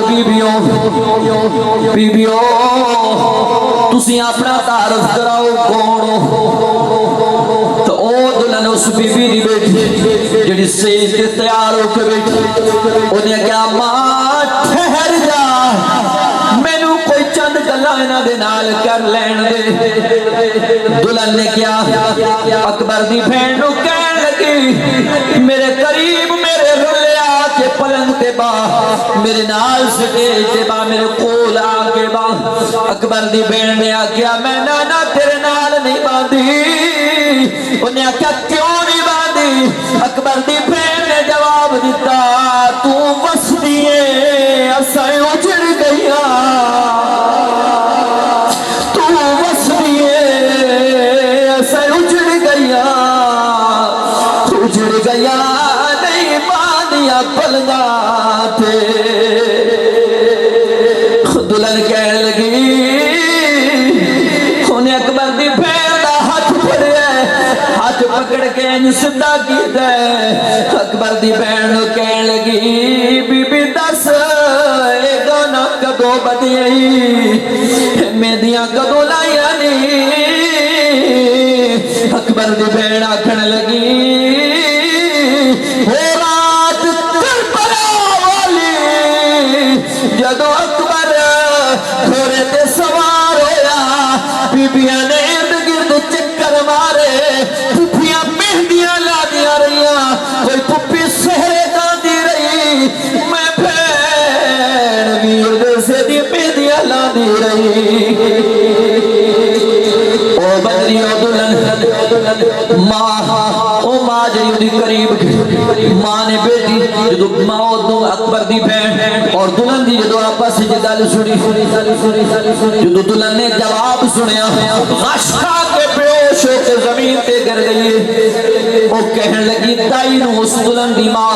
بیبیوں تسی اپنا تعارف کراؤ کون ہو تو او دلہن اس بی بی دی بیٹھی جڑی سیج کے تیار ہو کے بیٹھی انہیں کیا ماں ٹھہر جا مینوں کوئی چند گلاں انہاں دے نال کر لین دے دلہن نے کیا اکبر دی بہن نو کہن لگی میرے قریب میرے رلے آ کے پلنگ تے با میرے نال سٹیج تے با میرے کول آ کے با اکبر دی بہن نے آکھیا میں نانا تیرے نال نہیں باندھی انہیں آکھیا کیوں نہیں باندھی اکبر دی بہن نے جواب دیتا تو بس دیئے اسائیں اجڑ گیا تو بس دیئے اسائیں اجڑ گیا اجڑ گیا نہیں باندھیا پلگا تھے دلہن کہنے لگی انہیں اکبر دی بہن دا ہاتھ پڑے ہاتھ پکڑ کے انج سدھا کیتا ہے اکبر دی بہن کہنے لگی بی بی دس اے گانا کدو بدیئی میندیاں کدو لائیا نہیں اکبر دی بہن آکھن لگی ہو رات کربلا والی جدو اکبر گھوڑے تے سوار ہویا بیبیاں نے ارد گرد چکر مارے پھپھیاں مہندیاں لا دیا رہیاں کوئی پھپھی سہرے گاندی رہی میں بھین ویر سے دی مہندیاں لا دی رہی او بدری او دلہن ماں جڑی دی قریب ماں نے بیٹی جدو ماں دو اکبر دی بہن اور دلہن دی جدو آپس سے گل سنی جدو دلہن نے جواب سنیا غش کھا کے بیہوش ہو کے زمین تے گر گئی او کہنے لگی تائی نو اس دلہن دی ماں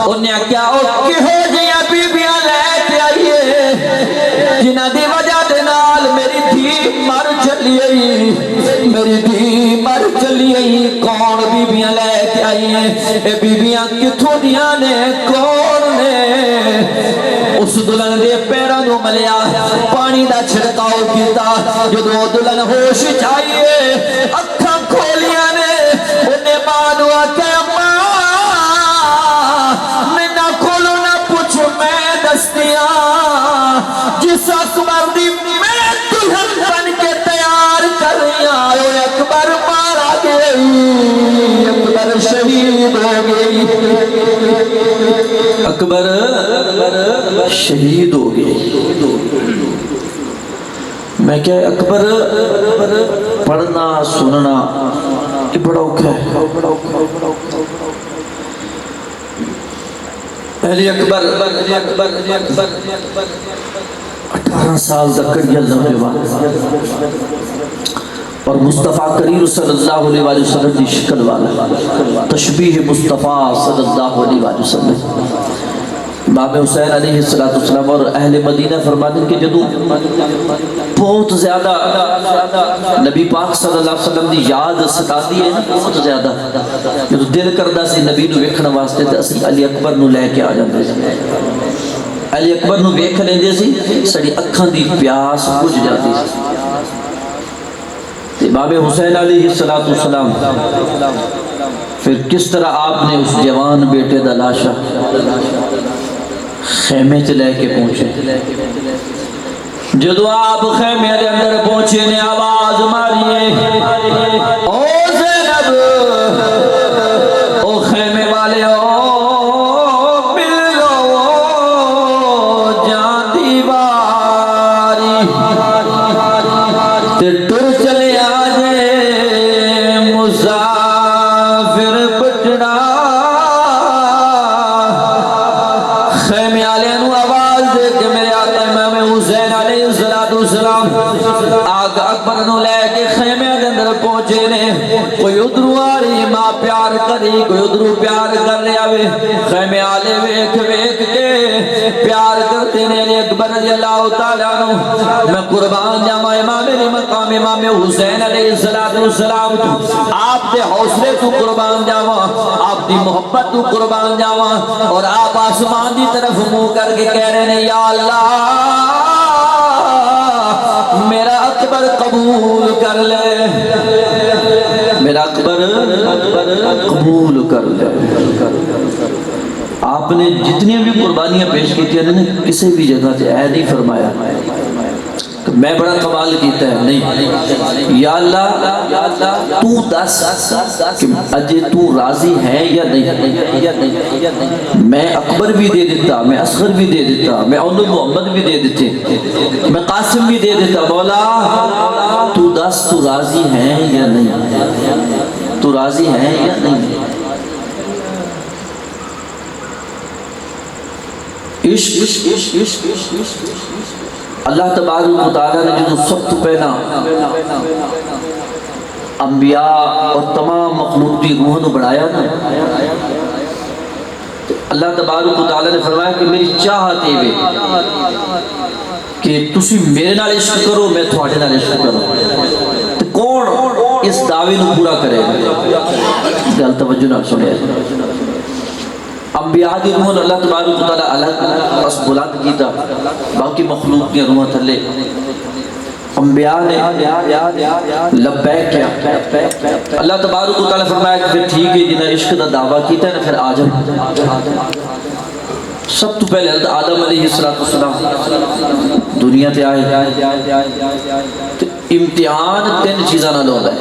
انہیں کیا او کہو جیاں بیبیاں لے کے آئیے جنہ دی وجہ دے نال میری دھی مر چلی آئی میری دھی مر چلی آئی کون بیبیاں لے کے آئیے اے بیبیاں کتھوں دیاں نے کون نے اس دلہن دے پیروں نو ملیا پانی دا چھڑکاؤ کیتا جدوں دلہن ہوش چاہیے اکھاں کھولیاں نے انہیں ماں نو آکھیا ماں میں نہ کھولو نہ پوچھ میں دستیاں جس اکبر دی میں دلہن بن کے تیار کر رہی آئے اکبر مارا گئی اکبر شہید ہو گئی اکبر شہید ہو گئے میں کیا اکبر پڑھنا سننا یہ بڑا اوکھا ہے اہلی اکبر 18 سال تک کڑی اللہ نوجوان اور مصطفیٰ کریم صلی اللہ علیہ وسلم کی شکل والا تشبیہ مصطفیٰ صلی اللہ علیہ وسلم امام حسین علیہ السلام اور اہل مدینہ فرماتے ہیں کہ جدو بہت زیادہ نبی پاک صلی اللہ علیہ وسلم دی یاد ستاتی ہے بہت زیادہ جدو دل کردہ سی نبی نو ویکھنا واسطے تے اسی علی اکبر نو لے کے آ جاندے سی علی اکبر نو ویکھ لیندے سی ساری اکھاں دی پیاس بجھ جاتی سی امام حسین علیہ السلام پھر کس طرح آپ نے اس جوان بیٹے دا لاشا خیمے چ لے کے پہنچے جدو آپ خیمے دے اندر پہنچے نے آواز ماریے او زینب او خیمے والے او مل لو جان دیواری تے ٹر چلے آجے مسافر پٹڑا خیمے والے نو آواز دے کہ میرے آقا امام حسین علیہ السلام آقا اکبر نو لے کے خیمے دے اندر پہنچے نے کوئی ادھرو آ رہی ماں پیار کری کوئی ادھرو پیار کر لیا وے خیمے والے ویکھ ویکھ کے پیار کرتے نے اکبر رضی اللہ تعالیٰ عنہ میں قربان جاواں امام علی مقام امام حسین علیہ السلام تو آپ دے حوصلے تو قربان جاواں آپ دی محبت تو قربان جاواں اور آپ آسمان دی طرف منہ کر کے کہہ رہے ہیں یا اللہ میرا اکبر قبول کر لے میرا اکبر قبول کر لے آپ نے جتنی بھی قربانیاں پیش کی تھی انہوں نے کسی بھی جگہ سے اے نہیں فرمایا میں بڑا کمال کیتا ہے نہیں یا اللہ تو دس کہ اجے تو راضی ہے یا نہیں میں اکبر بھی دے دیتا میں اصغر بھی دے دیتا میں اولد محمد بھی دے دیتے میں قاسم بھی دے دیتا مولا تو دس تو راضی ہے یا نہیں تو راضی ہے یا نہیں اللہ تبارک و تعالیٰ نے جو سب تو پہلا انبیاء اور تمام مخلوق کی روح نو بڑھایا نا اللہ تبارک و تعالیٰ نے فرمایا کہ میری چاہت ہے کہ تسی میرے نال عشق کرو میں تھوڑے نال عشق کرو تو کون اس دعوے نو پورا کرے گل توجہ نال سنے انبیاء دی روح اللہ تبارک و تعالیٰ الگ اس بلند کیتا باقی مخلوق کی روح تھلے انبیاء نے لبیک کیا اللہ تبارک و تعالیٰ فرمایا کہ پھر ٹھیک ہے جنہیں عشق دا دعویٰ کیتا ہے پھر آجم سب تو پہلے حضرت آدم علیہ السلام دنیا تے آئے امتحان تین چیزاں نہ لوگ ہے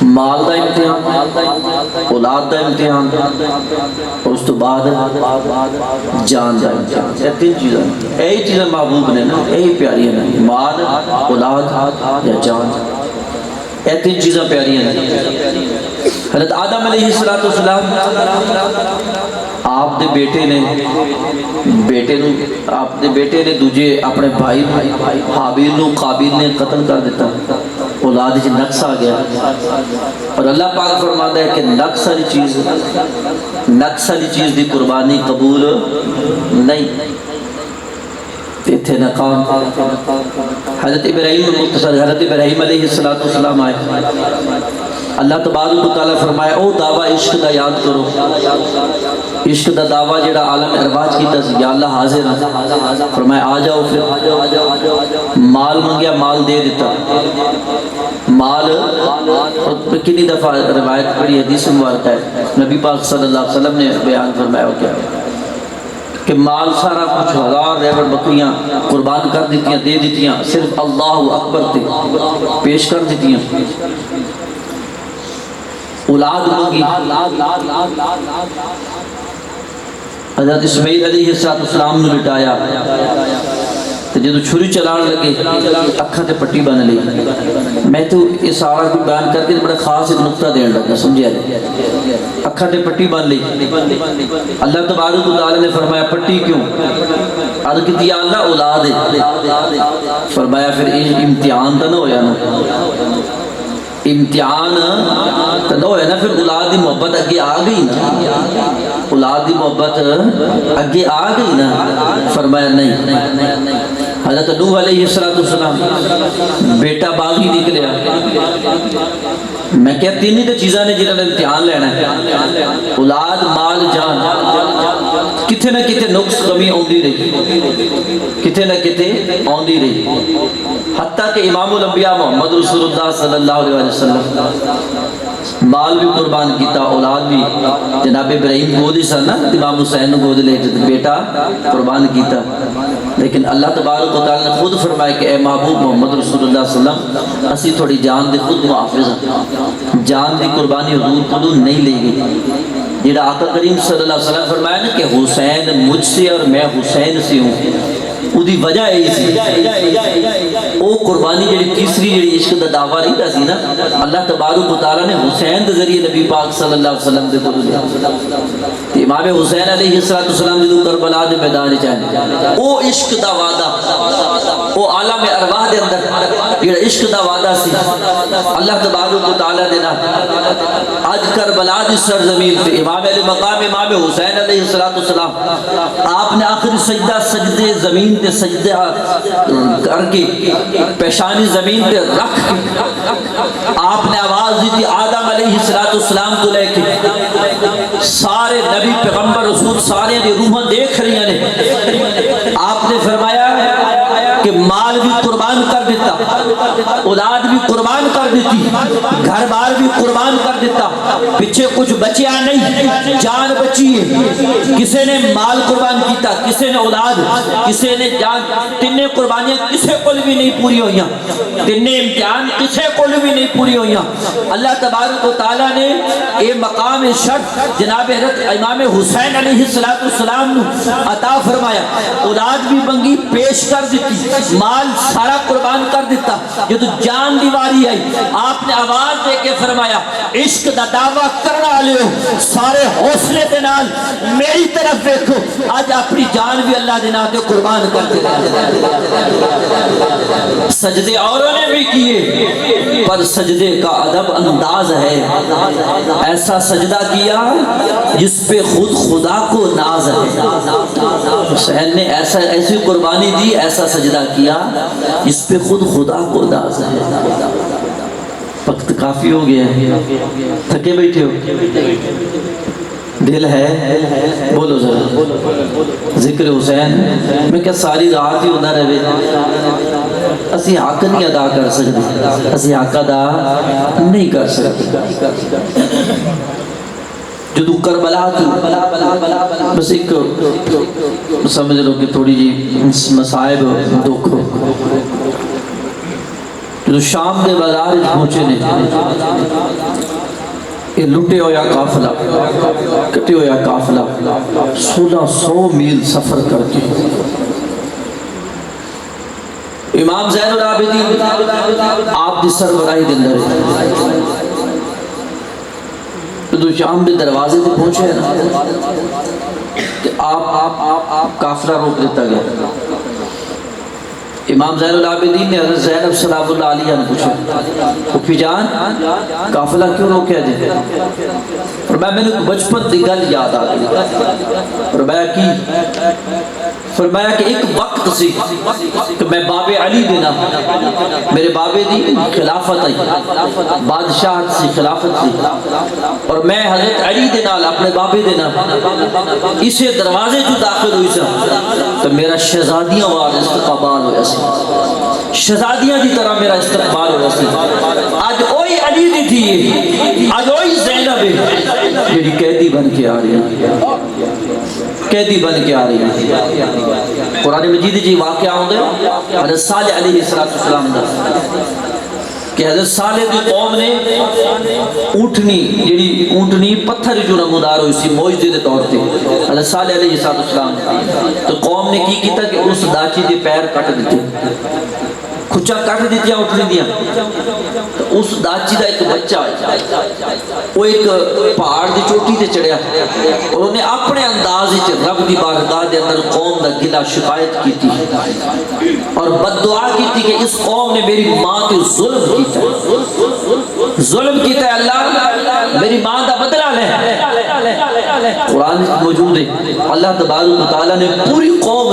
مال دا امتحان اولاد دا امتحان اور اس تو بعد جان دا امتحان یہ تین چیزیں یہی چیزیں محبوب نے نا یہی پیاری ہیں مال اولاد یا جان یہ تین چیزیں پیاری ہیں حضرت آدم علیہ السلام آپ دے بیٹے نے دوجے اپنے بھائی حابیل نو قابیل نے قتل کر دیتا اولاد وچ نقص آ گیا، اور اللہ پاک فرماتا ہے کہ نقص والی چیز دی قربانی قبول نہیں۔ اتنے نقام حضرت ابراہیم مختصر حضرت ابراہیم علیہ السلام آئے، اللہ تبارک و تعالیٰ فرمایا او دعویٰ عشق دا یاد کرو، عشق دا دعویٰ جڑا عالم ارواح کیتا سی، یا اللہ حاضر ہاں، فرمایا آ جاؤ، پھر مال منگیا، مال دے دیتا، مال کنی دفعہ روایت پڑھی حدیث مبارکہ ہے، نبی پاک صلی اللہ علیہ وسلم نے بیان فرمایا کیا کہ مال سارا کچھ 1000 ریوڑ بکریاں قربان کر دیتیاں، دے دیتیاں، صرف اللہ اکبر تے پیش کر دیتیاں، اولاد مانگی، حضرت اسماعیل علیہ السلام نے لٹایا، تو جدو چھری چلان لگے اکھاں تے پٹی بن لی۔ میں تو یہ سارا کوئی بیان کر کے بڑا خاص ایک نقطہ دین لگا، سمجھے اکھاں تے پٹی بن لی۔ اللہ تبارک و تعالی نے فرمایا پٹی کیوں؟ عرض کی یا اللہ اولاد ہے، فرمایا پھر امتحان تو نہ ہویا نا، امتحان تو نہ ہویا نا، پھر اولاد دی محبت اگے آ گئی نا، اولاد دی محبت اگے آ گئی نا، فرمایا نہیں۔ حضرت نوح علیہ السلام بیٹا باغی نکلیا، میں کہا تین ہی تو چیزاں نے جنہوں نے امتحان لینا ہے، اولاد، مال، جان، کتے نہ کتے نقص کمی آندی رہی، کتے نہ کتے آندی رہی، حتیٰ کہ امام الانبیاء محمد رسول اللہ صلی اللہ علیہ وسلم مال بھی قربان کیتا، اولاد بھی، جناب ابراہیم گود ہی سن نا، امام حسین گود لے بیٹا قربان کیتا، لیکن اللہ تبارک و تعالی نے خود فرمایا کہ اے محبوب محمد رسول اللہ صلی اللہ علیہ وسلم اسی تھوڑی جان دے خود محافظ ہیں، جان دی قربانی حضور کو نہیں لے گئی۔ جیڑا آقا کریم صلی اللہ علیہ وسلم فرمایا نا کہ حسین مجھ سے اور میں حسین سے ہوں، دی وجہ ہے اسی او قربانی جڑی تیسری جڑی عشق دا دعویٰ نہیں دا سی نا، اللہ تبارک و تعالیٰ نے حسین دے ذریعے نبی پاک صلی اللہ علیہ وسلم دے قرآن امام حسین علیہ السلام جدو کربلا دے میدان چاہے او عشق دا وعدہ او عالم ارواح دے اندر جڑا عشق دا وعدہ سی اللہ تبارک و تعالیٰ نے آج کربلا دی سرزمین پہ امام علی مقام امام حسین علیہ السلام آپ نے آخری سجدہ سجدے زمین تے سجدہ کر کے پیشانی زمین پہ رکھ کے آپ نے آواز دی تھی آدم علیہ السلام تو لے کے سارے نبی پیغمبر رسول سارے دی روحاں دیکھ رہی ہیں، آپ نے فرمایا کہ مال بھی قربان کر دیتا، اولاد بھی قربان کر دیتی، گھر بار بھی قربان کر دیتا، پیچھے کچھ بچیا نہیں، جان بچی ہے، کسے نے مال قربان کیتا، کسے نے اولاد، کسے نے جان، تینے قربانیاں کسے کل بھی نہیں پوری ہوئیاں، تینے امتحان کسے کل بھی نہیں پوری ہوئیاں۔ اللہ تبارک و تعالیٰ نے اے مقام شرف جناب حضرت امام حسین علیہ السلام عطا فرمایا، اولاد بھی بنگی پیش کر دیتی، مال سارا قربان کر دیتا، جو تو جان دیواری ہے آپ نے آواز دے کے فرمایا عشق دا دعویٰ کرنا لیو سارے حوصلے دے نال میری طرف دیکھو، آج اپنی جان بھی اللہ دے نام تے قربان کرتے ہیں۔ سجدے اوروں نے بھی کیے پر سجدے کا ادب انداز ہے، ایسا سجدہ کیا جس پہ خود خدا کو ناز ہے۔ حسین نے ایسی قربانی دی، ایسا سجدہ کیا جس پہ خود خدا کو ناز ہے۔ وقت کافی ہو گیا ہے، تھکے بیٹھے ہو، دل ہے بولو ذرا ذکر حسین میں کیا ساری رات ہی ہونا رہے، اسی حق نہیں ادا کر سکتے، اسی حق ادا نہیں کر سکتے۔ جدو کربلا تھی بس ایک سمجھ لو کہ تھوڑی جی مصائب دکھ، جدو شام دے بازار پہنچے نے یہ لٹے ہویا قافلہ کٹے ہویا قافلہ 1600 میل سفر کر کے امام زین العابدین آپ دی سربراہی دن رہے تو شام دے دروازے تے پہنچے نا کہ آپ قافلہ روک دیتا گیا، امام زین العابدین نے حضرت زینب سلام اللہ علیہ نے پوچھا پھوپھی جان قافلہ کیوں روکیا جائے؟ فرمایا میں نے بچپن دی گل یاد آ گئی. فرمایا کہ ایک وقت سی کہ میں باب علی دینا میرے بابے دی خلافت آئی بادشاہت سی خلافت سی اور میں حضرت علی دے نال اپنے بابے دینا اسے دروازے جو داخل ہوئی سا تو میرا شہزادیاں وار استقبال ہویا سی شہزادیاں دی طرح میرا استقبال ہویا سی. آج اوہی علی دی تھی آج اوہی زینب ہے جیڑی قیدی بن کے آ رہی ہے قیدی بن کے آ رہی ہے. قرآن مجید جی واقعہ ہوندے حضرت صالح علیہ السلام دا کہ حضرت صالح دی قوم نے اونٹنی پتھر جو نمودار ہوئی سی موجزے دے طور تے حضرت صالح علیہ السلام تو قوم نے کی کیتا کہ اس داچی دے پیر کٹ دیتے کھچا کٹ دیتیاں اٹھنی دیا تو اس داچی دا ایک بچہ وہ ایک پہاڑ دی چوٹی تے چڑھیا اور انہیں اپنے انداز رب دی بارگاہ دے اندر قوم دا گلہ شکایت کی تھی اور بددعا کی تھی کہ اس قوم نے میری ماں تے ظلم کیتا ہے اللہ میری ماں دا بدلہ لے. قرآن موجود ہے اللہ تبارک و تعالیٰ نے پوری قوم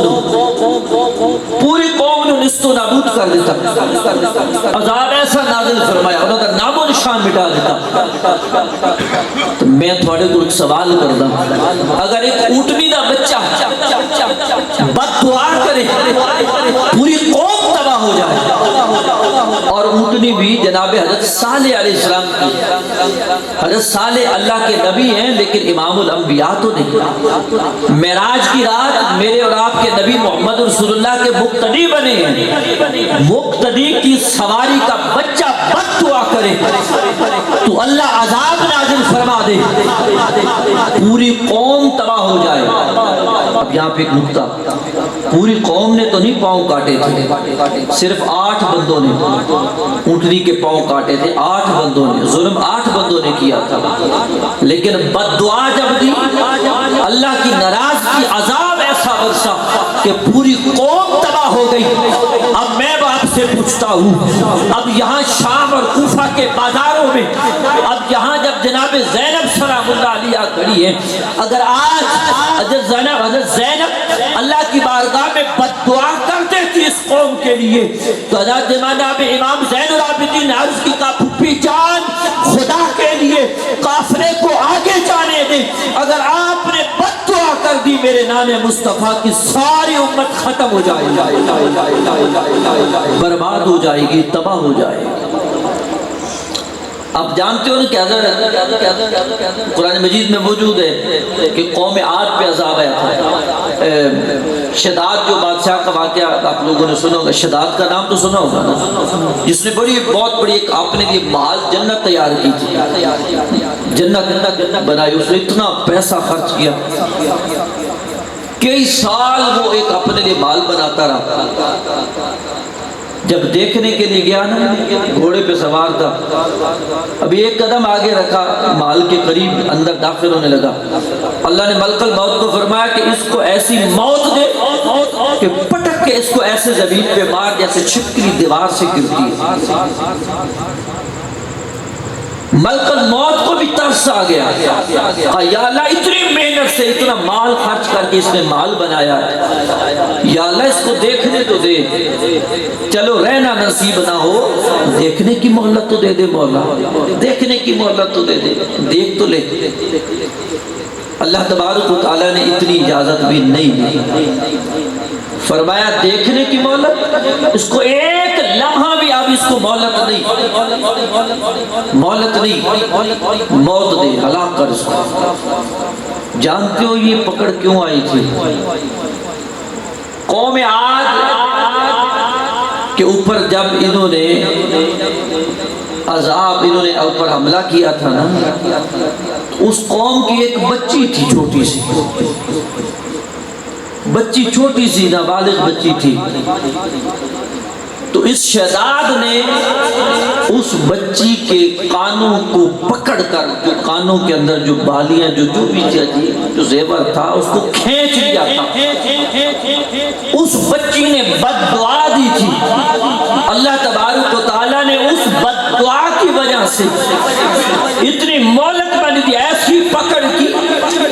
نو نست و نابود کر دیتا عذاب ایسا نازل فرمایا انہوں کا نام و نشان مٹا دیتا. تو میں تھوڑے کو ایک سوال کردا اگر ایک اونٹنی دا بچہ بد دعا کرے پوری قوم تباہ ہو جائے اور اونٹنی بھی جناب حضرت صالح علیہ السلام کی حضرت صالح اللہ کے نبی ہیں لیکن امام الانبیاء تو نہیں. معراج کی رات میرے اور آپ کے نبی محمد رسول اللہ کے مقتدی بنے ہیں مقتدی کی سواری کا بچہ بد دعا کرے تو اللہ عذاب نازل فرما دے پوری قوم تباہ ہو جائے. اب یہاں پہ ایک نکتہ پوری قوم نے تو نہیں پاؤں کاٹے تھے صرف 8 بندوں نے اونٹنی کے پاؤں کاٹے تھے 8 بندوں نے ظلم 8 بندوں نے کیا تھا لیکن بد دعا جب دی اللہ کی ناراضگی عذاب ایسا برسا کہ پوری قوم تباہ ہو گئی. اب میں آپ سے پوچھتا ہوں اب یہاں شام اور کوفہ کے بازاروں میں اب یہاں جب جناب زینب سلام اللہ علیہ کھڑی ہے اگر آج حضرت زینب اللہ کی بارگاہ میں بد دعا کرتے تھی اس قوم کے لیے تو حضرت جناب امام زین العابدین نے عرض کی کہا پھوپھی جان خدا کے لیے قافلے کو آگے جانے دیں اگر آپ نے بد دعا کر دی میرے نام مصطفیٰ کی ساری امت ختم ہو جائے گی برباد ہو جائے گی تباہ ہو جائے گی. آپ جانتے ہو کہ قرآن مجید میں موجود ہے کہ قوم عاد پہ عذاب آیا تھا. شداد جو بادشاہ کا واقعہ آپ لوگوں نے سنا ہوگا شداد کا نام تو سنا ہوگا نا جس نے بہت بڑی ایک اپنے لیے محل جنت تیار کی تھی جنت بنائی اس نے اتنا پیسہ خرچ کیا کئی سال وہ ایک اپنے لیے محل بناتا رہا. جب دیکھنے کے لیے گیا نا گھوڑے پہ سوار تھا ابھی ایک قدم آگے رکھا محل کے قریب اندر داخل ہونے لگا اللہ نے ملک الموت کو فرمایا کہ اس کو ایسی موت دے کہ پٹک کے اس کو ایسے زمین پہ مار جیسے چھپکلی دیوار سے گرتی ہے. ملک الموت کو بھی ترس آ گیا یا اللہ اتنی محنت سے اتنا مال خرچ کر کے اس نے مال بنایا یا اللہ اس کو دیکھنے تو دے چلو رہنا نصیب نہ ہو دیکھنے کی مہلت تو دے دے مولا دیکھنے کی مہلت تو دے دے دیکھ تو لے. اللہ تبارک و تعالیٰ نے اتنی اجازت بھی نہیں دی فرمایا دیکھنے کی مہلت اس کو ایک لمحہ بھی اب اس کو مہلت نہیں موت دے ہلاک کر اس کو. جانتے ہو یہ پکڑ کیوں آئی تھی قوم عاد کے اوپر جب انہوں نے عذاب انہوں نے اوپر حملہ کیا تھا نا اس قوم کی ایک بچی تھی چھوٹی سی نابالغ بچی تھی تو اس شہزاد نے اس بچی کے کانوں کو پکڑ کر، جو کانوں کے اندر جو بالیاں جو بھی جو زیور تھا اس کو کھینچ لیا تھا۔ اس بچی نے بد دعا دی تھی، اللہ تبارک و تعالیٰ نے اس بد دعا کی وجہ سے اتنی مہلت بن دی، ایسی پکڑ کی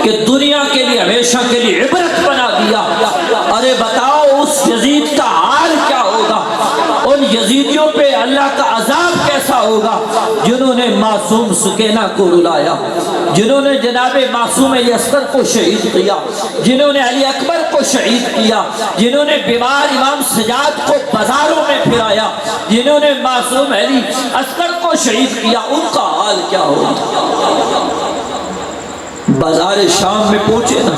کہ دنیا کے لیے ہمیشہ کے لیے عبرت بنا دیا۔ ارے بتاؤ اس یزید کا حال کیا ہوگا، ان یزیدیوں پہ اللہ کا عذاب کیسا ہوگا جنہوں نے معصوم سکینہ کو رلایا، جنہوں نے جناب معصوم یسر کو شہید کیا، جنہوں نے علی اکبر کو شہید کیا، جنہوں نے بیمار امام سجاد کو بازاروں میں پھرایا، جنہوں نے معصوم علی اصغر کو شہید کیا، ان کا حال کیا ہوگا۔ بازار شام میں پہنچے نا،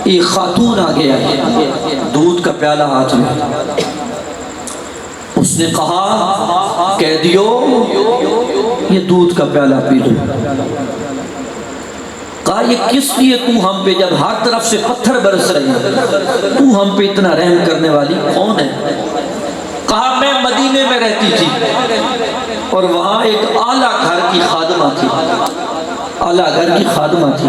ایک خاتون آ گیا، دودھ کا پیالہ ہاتھ میں، اس نے کہا قیدیو یہ دودھ کا پیالہ پی لو۔ کہا یہ کس لیے تو ہم پہ، جب ہر طرف سے پتھر برس رہے ہیں تو ہم پہ اتنا رحم کرنے والی کون ہے؟ کہا میں مدینے میں رہتی تھی اور وہاں ایک اعلیٰ گھر کی خادمہ تھی، اعلیٰ گھر کی خادمہ تھی،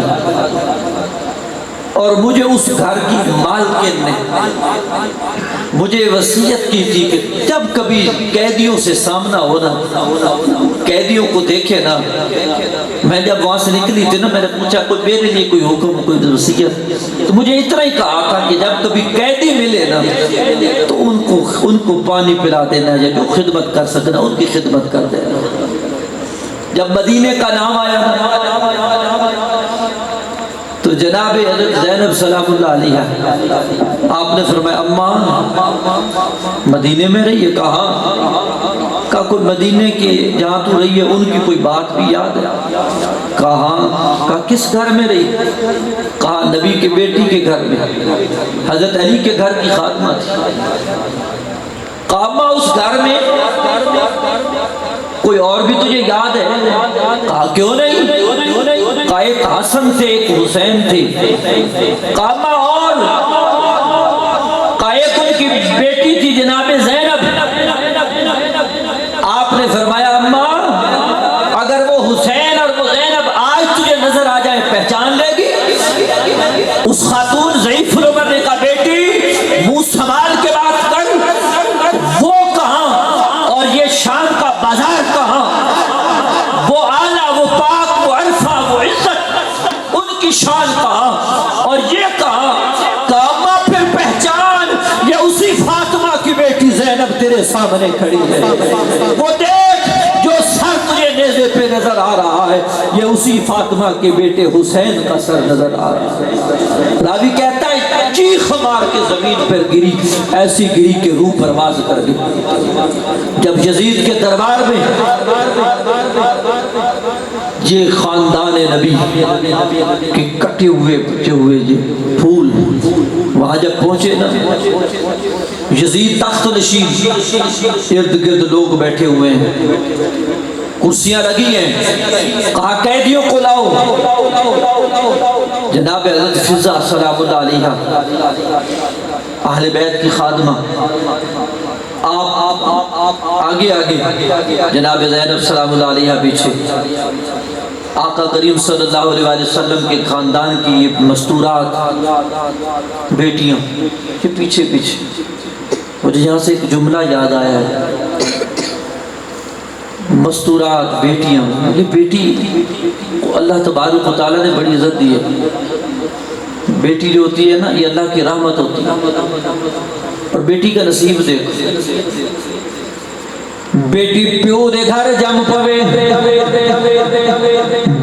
اور مجھے اس گھر کی مالکن نے مجھے وصیت کی تھی کہ جب کبھی قیدیوں سے سامنا ہونا، قیدیوں کو دیکھے نا، میں جب وہاں سے نکلی تھی نا، میں نے پوچھا کوئی میرے لیے کوئی حکم، کوئی وصیت، تو مجھے اتنا ہی کہا تھا کہ جب کبھی قیدی ملے نا تو ان کو پانی پلا دینا، یا جو خدمت کر سکنا ان کی خدمت کر دینا۔ جب مدینے کا نام آیا تو جناب حضرت زینب سلام اللہ علیہ آپ نے فرمایا اماں مدینے میں رہی ہے؟ کہا کوئی مدینے کے جہاں تو رہی ہے ان کی کوئی بات بھی یاد ہے؟ کہا کس گھر میں رہی؟ کہا نبی کے بیٹی کے گھر میں، حضرت علی کے گھر کی خادمہ تھی۔ کہا اماں اس گھر میں کوئی اور بھی تجھے یاد ہے؟ کہا کیوں نہیں؟ کہا ایک حسن تھے، ایک حسین تھے۔ کہا ماں اور؟ کہا ایک ان کی بیٹی تھی جناب زینب۔ آپ نے فرمایا اماں اگر وہ حسین اور وہ زینب آج تجھے نظر آ جائے پہچان لے گی؟ اس خاتون ضعیف العمر نے کہا بیٹی منہ سنبھال کے بات کر، وہ کہاں اور یہ شام کا بازار کہاں، وہ اعلیٰ، وہ پاک، وہ عرفہ، وہ عزت، ان کی شان کہاں اور یہ کہاں؟ کہا پھر پہچان، یہ اسی فاطمہ کی بیٹی زینب تیرے سامنے کھڑی ہے، وہ دیکھ جو سر تجھے نیزے پہ نظر آ رہا ہے یہ اسی فاطمہ کے بیٹے حسین کا سر نظر آ رہا ہے۔ راوی کہتا ہے چیخ مار کے زمین پر گری، ایسی گری کہ روح پرواز کر گئی۔ جب یزید کے دربار میں یہ خاندان نبی کے کٹے ہوئے بچے ہوئے پھول وہاں جب پہنچے نا، یزید تخت نشین، ارد گرد لوگ بیٹھے ہوئے ہیں، کرسیاں لگی ہیں۔ کہا قیدیوں کو لاؤ۔ جناب حضرت فضہ سلام اللہ علیہ اہل بیت کی خادمہ، آپ آگے جناب زینب سلام اللہ علیہ پیچھے، آقا کریم صلی اللہ علیہ وسلم کے خاندان کی یہ مستورات بیٹیاں یہ پیچھے مجھے یہاں سے ایک جملہ یاد آیا ہے، مستورات بیٹیاں، یہ بیٹی کو اللہ تبارک و تعالیٰ نے بڑی عزت دی ہے۔ بیٹی جو ہوتی ہے نا یہ اللہ کی رحمت ہوتی ہے، اور بیٹی کا نصیب دیکھو، بیٹی پیو دے گھر جم پوے،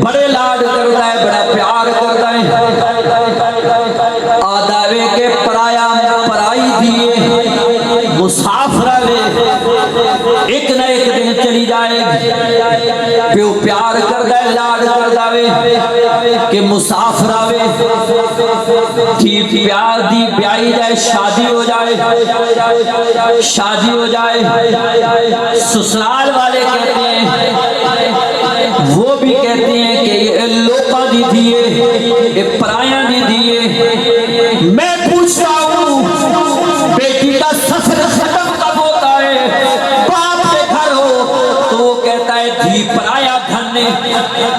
بڑے لاڈ کرتا ہے، بڑا پیار کرتا ہے، آدھاوے کے پرایا پرائی دیے مسافرہ لے، ایک نہ ایک دن چلی جائے گی، پیو پیار کرتا ہے، لاڈ کرتا ہے کہ مسافرہ وے تھی، پیار دی بیائی جائے، شادی ہو جائے، سسرال والے کہتے ہیں، وہ بھی کہتے ہیں کہ یہ لوکا دی دیئے، یہ پرایاں دی دیئے۔ میں پوچھتا ہوں بیٹی کا سفر ختم کب ہوتا آنے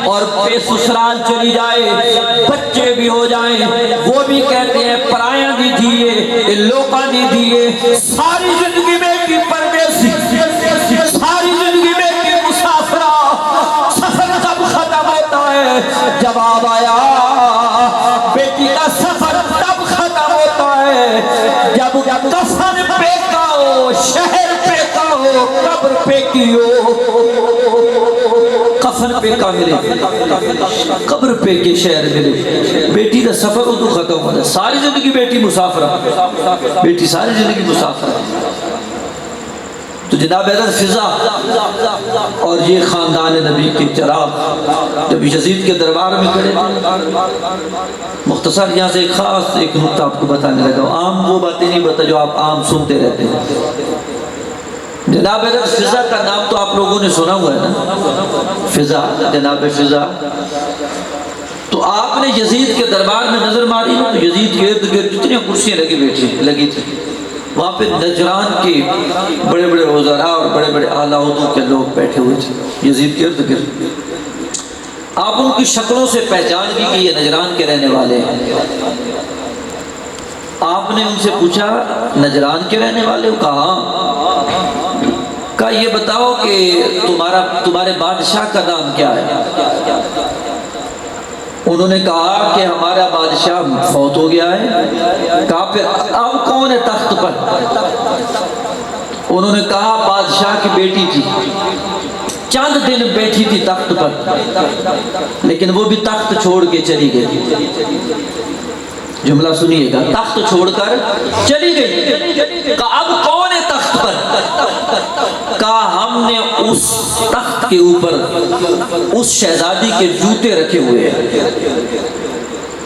اور بے سسرال چلی جائے، بچے بھی ہو جائیں، وہ بھی کہتے ہیں پرایاں دی دیئے، لوکاں دی دیئے، ساری زندگی میں کی پردیسی، ساری زندگی میں کی مسافرہ، سفر کب ختم ہوتا ہے؟ جواب آیا بیٹی کا سفر تب ختم ہوتا ہے جب کفن پہ کا ہو، شہر پہ کا ہو، قبر پہ کی ہو۔ کفن پہ کا ملے، قبر پہ کے شہر ملے، بیٹی کا سفر ہو تو ختم ہوتا ہے۔ ساری زندگی بیٹی مسافرہ، بیٹی ساری زندگی مسافرہ۔ تو جناب حضرت فضا اور یہ خاندان نبی کے چراغ جب یزید کے دربار میں کھڑے، مختصر یہاں سے ایک خاص ایک نقطہ آپ کو بتانے لگا، عام وہ باتیں نہیں بتا جو آپ عام سنتے رہتے ہیں۔ جناب حضرت فضا کا نام تو آپ لوگوں نے سنا ہوا ہے نا، فضا، جناب فضا۔ تو آپ نے یزید کے دربار میں نظر ماری تو یزید کے ارد گرد جتنی کرسیاں لگی تھی، وہاں پہ نجران کے بڑے بڑے وزراء اور بڑے بڑے اعلیٰ عہدوں کے لوگ بیٹھے ہوئے تھے یزید کے ارد گرد۔ آپ ان کی شکلوں سے پہچان بھی کہ یہ نجران کے رہنے والے ہیں۔ آپ نے ان سے پوچھا نجران کے رہنے والے ہو؟ کہا یہ بتاؤ کہ تمہارے بادشاہ کا نام کیا ہے؟ انہوں نے کہا کہ ہمارا بادشاہ فوت ہو گیا ہے۔ کہا پھر اب کون ہے تخت پر؟ انہوں نے کہا بادشاہ کی بیٹی تھی، چند دن بیٹھی تھی تخت پر، لیکن وہ بھی تخت چھوڑ کے چلی گئی۔ جملہ سنیے گا، تخت چھوڑ کر چلی گئی۔ کہا اب کون ہے تخت پر؟ کہا ہم نے اس تخت کے اوپر اس شہزادی کے جوتے رکھے ہوئے ہیں،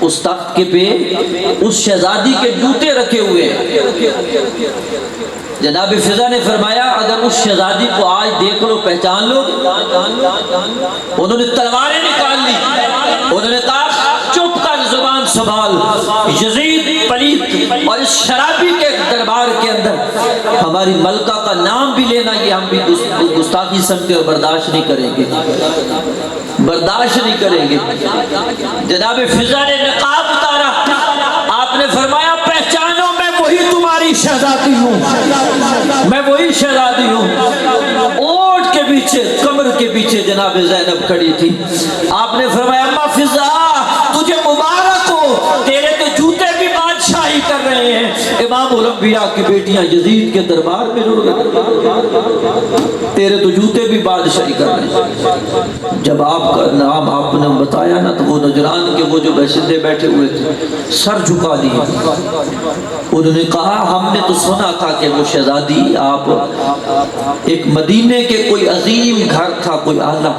اس تخت کے پہ اس شہزادی کے جوتے رکھے ہوئے ہیں۔ جناب فضا نے فرمایا اگر اس شہزادی کو آج دیکھ لو پہچان لو؟ انہوں نے تلواریں نکال لی، انہوں نے کہا چپ کر، زبان سنبھال، یزید پلیت اور اس شرابی کے دربار کے اندر ہماری ملکہ کا نام بھی لینا یہ ہم بھی گستاخی سمجھتے اور برداشت نہیں کریں گے، برداشت نہیں کریں گے۔ جناب فضا نے نقاب اتارا، آپ نے فرمایا پہچانو میں وہی تمہاری شہزادی ہوں، میں وہی شہزادی ہوں۔ اونٹ کے پیچھے، کمر کے پیچھے جناب زینب کھڑی تھی۔ آپ نے فرمایا اما فضا تجھے مبارک ہو، تیرے تو جوتے بھی بادشاہی کر رہے ہیں، امام الانبیاء کی بیٹیاں یزید کے دربار میں رڑ گئی، تیرے تو جوتے بھی بادشاہی کر رہے ہیں۔ جب آپ کا نام آپ نے بتایا نا تو وہ نجران کے وہ جو باشندے بیٹھے ہوئے تھے سر جھکا دیے۔ انہوں نے کہا ہم نے تو سنا تھا کہ وہ شہزادی آپ ایک مدینے کے کوئی عظیم گھر تھا، کوئی اعلیٰ،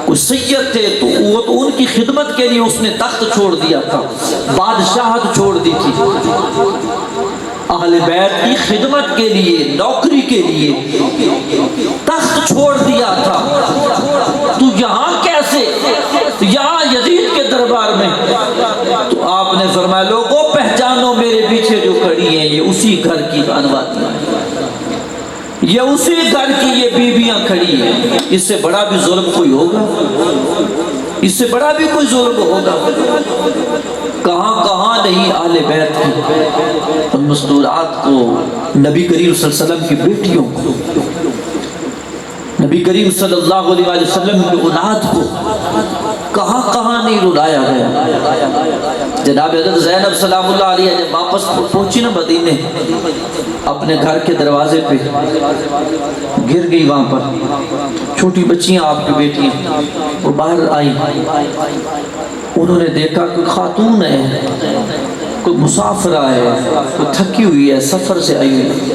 کوئی سید تھے، تو وہ تو ان کی خدمت کے لیے اس نے تخت چھوڑ دیا تھا، بادشاہت چھوڑ دی تھی، اہل بیت کی خدمت کے لیے، نوکری کے لیے تخت چھوڑ دیا تھا، تو یہاں کیسے؟ یہاں یزید کے دربار میں؟ تو آپ نے فرمایا لوگوں پہچانو میرے پیچھے جو کھڑی ہیں یہ اسی گھر کی بانواتیاں ہیں، یہ اسی گھر کی یہ بیویاں کھڑی ہیں۔ اس سے بڑا بھی ظلم کوئی ہوگا؟ اس سے بڑا بھی کوئی ظلم ہوگا؟ کہاں کہاں نہیں اہل بیت کی ان مستورات کو، نبی کریم صلی اللہ علیہ وسلم کی بیٹیوں کو، نبی کریم صلی اللہ علیہ وسلم کی اولاد کو کہاں کہاں نہیں رلایا گیا۔ جناب حضرت زینب سلام اللہ علیہ جب واپس پہنچی نا مدینے، اپنے گھر کے دروازے پہ گر گئی، وہاں پر چھوٹی بچیاں آپ کی بیٹیاں وہ باہر آئیں، انہوں نے دیکھا کہ خاتون ہے، کوئی مسافرہ ہے، کوئی تھکی ہوئی ہے، سفر سے آئی ہوئی،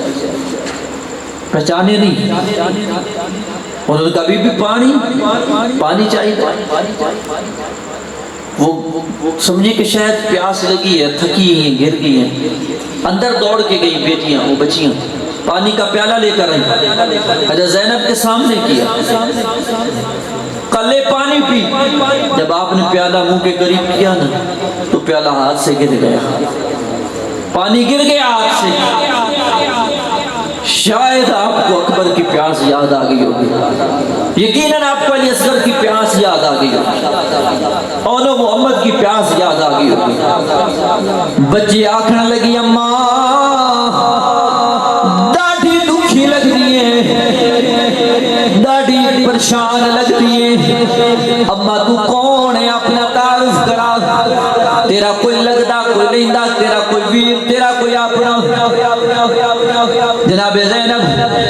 پہچانے نہیں۔ انہوں نے کہا بی بی پانی چاہیے، وہ سمجھے کہ شاید پیاس لگی ہے، تھکی ہیں، گر گئی ہیں، اندر دوڑ کے گئی بیٹیاں، وہ بچیاں پانی کا پیالہ لے کر آئی، حضرت زینب کے سامنے کیا، کلے پانی پی۔ جب آپ نے پیالہ منہ کے قریب کیا نا تو پیالہ ہاتھ سے گر گیا، پانی گر گیا ہاتھ سے۔ شاید آپ کو اکبر کی پیاس یاد آ گئی ہوگی، یقیناً آپ کو علی اصغر کی پیاس یاد آ گئی ہوگی، اونو محمد کی پیاس یاد آ گئی ہوگی۔ بچے آکھنے لگی اماں داڑھی دکھی لگ دی ہے، داڑھی پریشان لگ دی ہے، اماں تو کون ہے اپنا تعارف کرا، تیرا کوئی لگدا کوئی لیندہ، تیرا کوئی ویر، تیرا کوئی اپنا۔ جناب زینب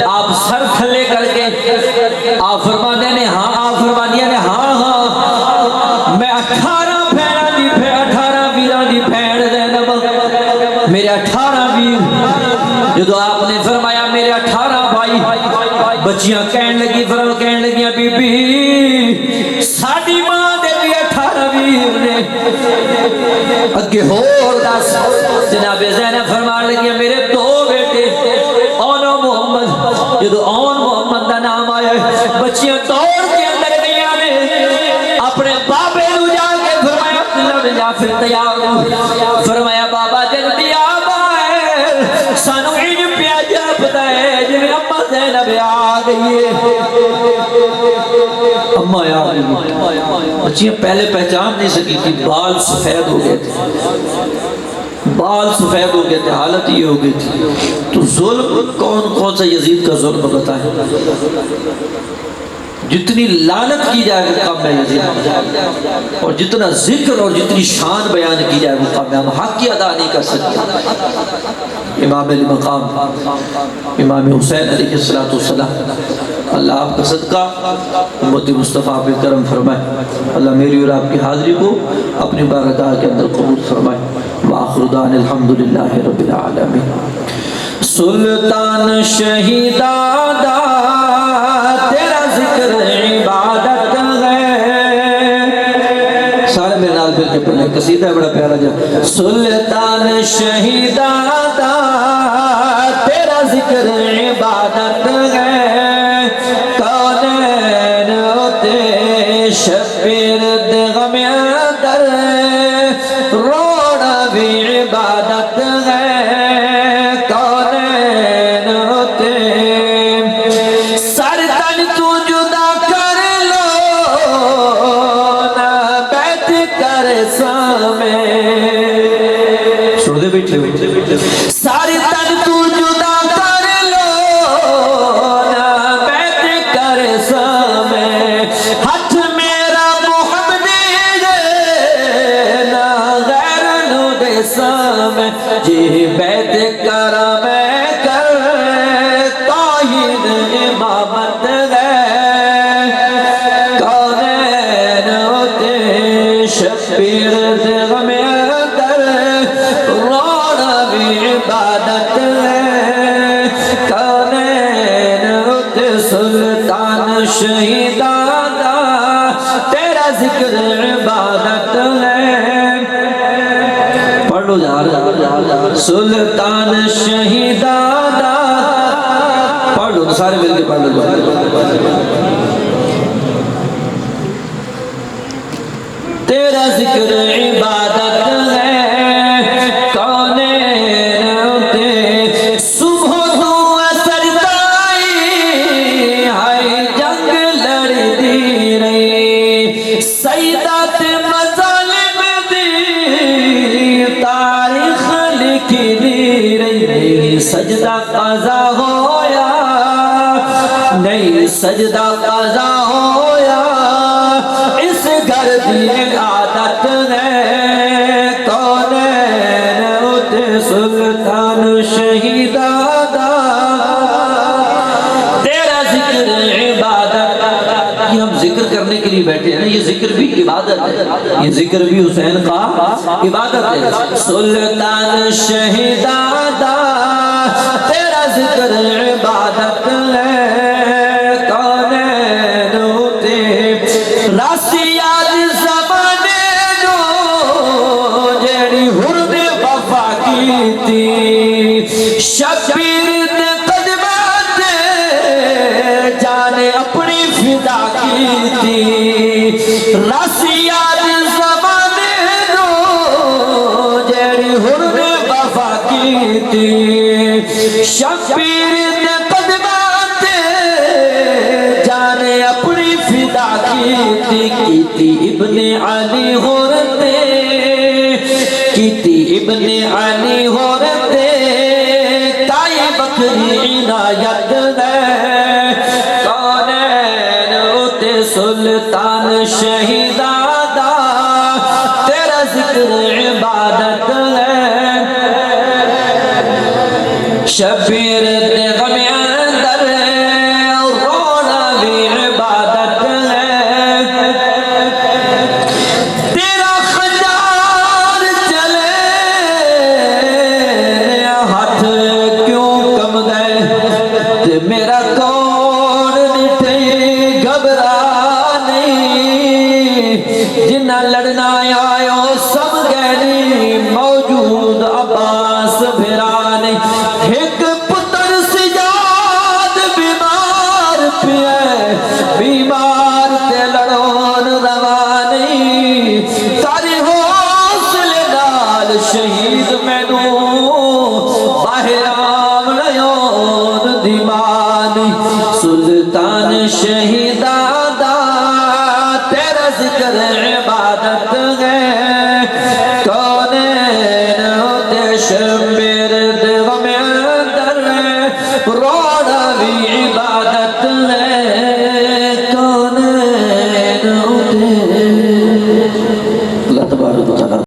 آپ سر تھلے کر کے آپ فرمانے نے ہاں، آپ فرمانیے نے ہاں ہاں میں 18 بھیڑا دی 18 ویران دی بھیڑ زینب، میرے 18 ویر۔ جدو آپ نے فرمایا میرے 18 بھائی، بچیاں کہن لگیاں بی بی ساڑی ماں دے بھی 18 ویر نے، اگے ہور دس۔ جناب زینب فرمان لگیاں میرے 2 بیٹے اونو محمد۔ جدو اون محمد دا نام آیا بچیاں دوڑ کے اندر گیا نے، اپنے بابے نو جا کے فرمایا عبداللہ جعفر تیار ہو، فرمایا بابا جلدی آبائے سانو ان پیا جاپتا ہے جنہیں اماں زینب آ گئی ہے، اماں آ گئی ہے۔ بچیاں پہلے پہچان نہیں سکی تھی، بال سفید ہو گئے تھے، بال سفید ہو گئے تھے، حالت یہ ہو گئی تھی۔ تو ظلم کون سا یزید کا ظلم بتائیں، جتنی لعنت کی جائے وہ کم ہے یزید، اور جتنا ذکر اور جتنی شان بیان کی جائے وہ کم ہے، ہم حق کی ادا نہیں کر سکتے۔ امام علی مقام امام حسین علیہ السلام، اللہ آپ کا صدقہ امت مصطفیٰ پہ کرم فرمائے، اللہ میری اور آپ کی حاضری کو اپنی بارگاہ کے اندر قبول فرمائے۔ وآخر دعوانا الحمدللہ رب العالمین۔ سلطان شہیدہ دا تیرا ذکر عبادت ہے، سارے میرے نال پھر کے پڑھنے قصیدہ ہے بڑا پیارا جا۔ سلطان شہیدہ دا تیرا ذکر عبادت ہے، کونین ہوتے شبیر غم اندر روڑا بھی عبادت ہے، ساری تن تو جدا کر لو نہ بیٹھ کر سامے، ہاتھ میرا محمد دے نہ غیر نو دے سامے، جی بیٹھ کر میں کر توہین امامت ہے، کونین ہوتے شبیر غم عبادت ہے، کونین ہوتے سلطان شہیدہ دا تیرا ذکر عبادت ہے۔ پڑھ لو جہاں سلطان شہیدہ دا، پڑھ لو سارے مل کے پڑھ لو۔ تیرا ذکر عبادت ہے، سجدہ قضا ہویا نہیں، سجدہ قضا ہویا اس گھر دی عادت ہے، کونین ہوتے سلطان شہیدہ دا تیرا ذکر عبادت۔ یہ ہم ذکر کرنے کے لیے بیٹھے ہیں، یہ ذکر بھی عبادت ہے، یہ ذکر بھی حسین کا عبادت ہے۔ سلطان شہیدہ دا تیرا ذکر عبادت ہے، کونین ہوتے راسی آج زمانے جو جیڑی حرم وفا کی تھی، شبیر نے قدمات جانے اپنی فدا کی تھی، راسی آج زمانے جو جیڑی حرم وفا کی تھی، شبیر نے قدمات جانے اپنی کیتی ابن علی ہورتے کیتی ابن علی ہورتے تائی بکری عنایت ہے کونین اتے سلطان شہیدادا تیرا ذکر عبادت ہے شبیر دے غم اندر رونا بھی عبادت ہے تیرا خجار چلے ہاتھ کیوں کم گئے تے میرا کون نٹھے گھبرا نہیں جنہ لڑنا آئے سب گہری موجود عباس بھرانی ایک پتر سجاد بیمار پہ بیمار تے لڑون روانی تاری حوصلے نال شہید مینو باہر آم لیون دیوانی سلطان شہیدادا تیرا ذکر عبادت ہے کونین ہوتے شبیر دے غم اندر رونا بھی عبادت ہے کونین ہوتے اللہ تبارک و تعالی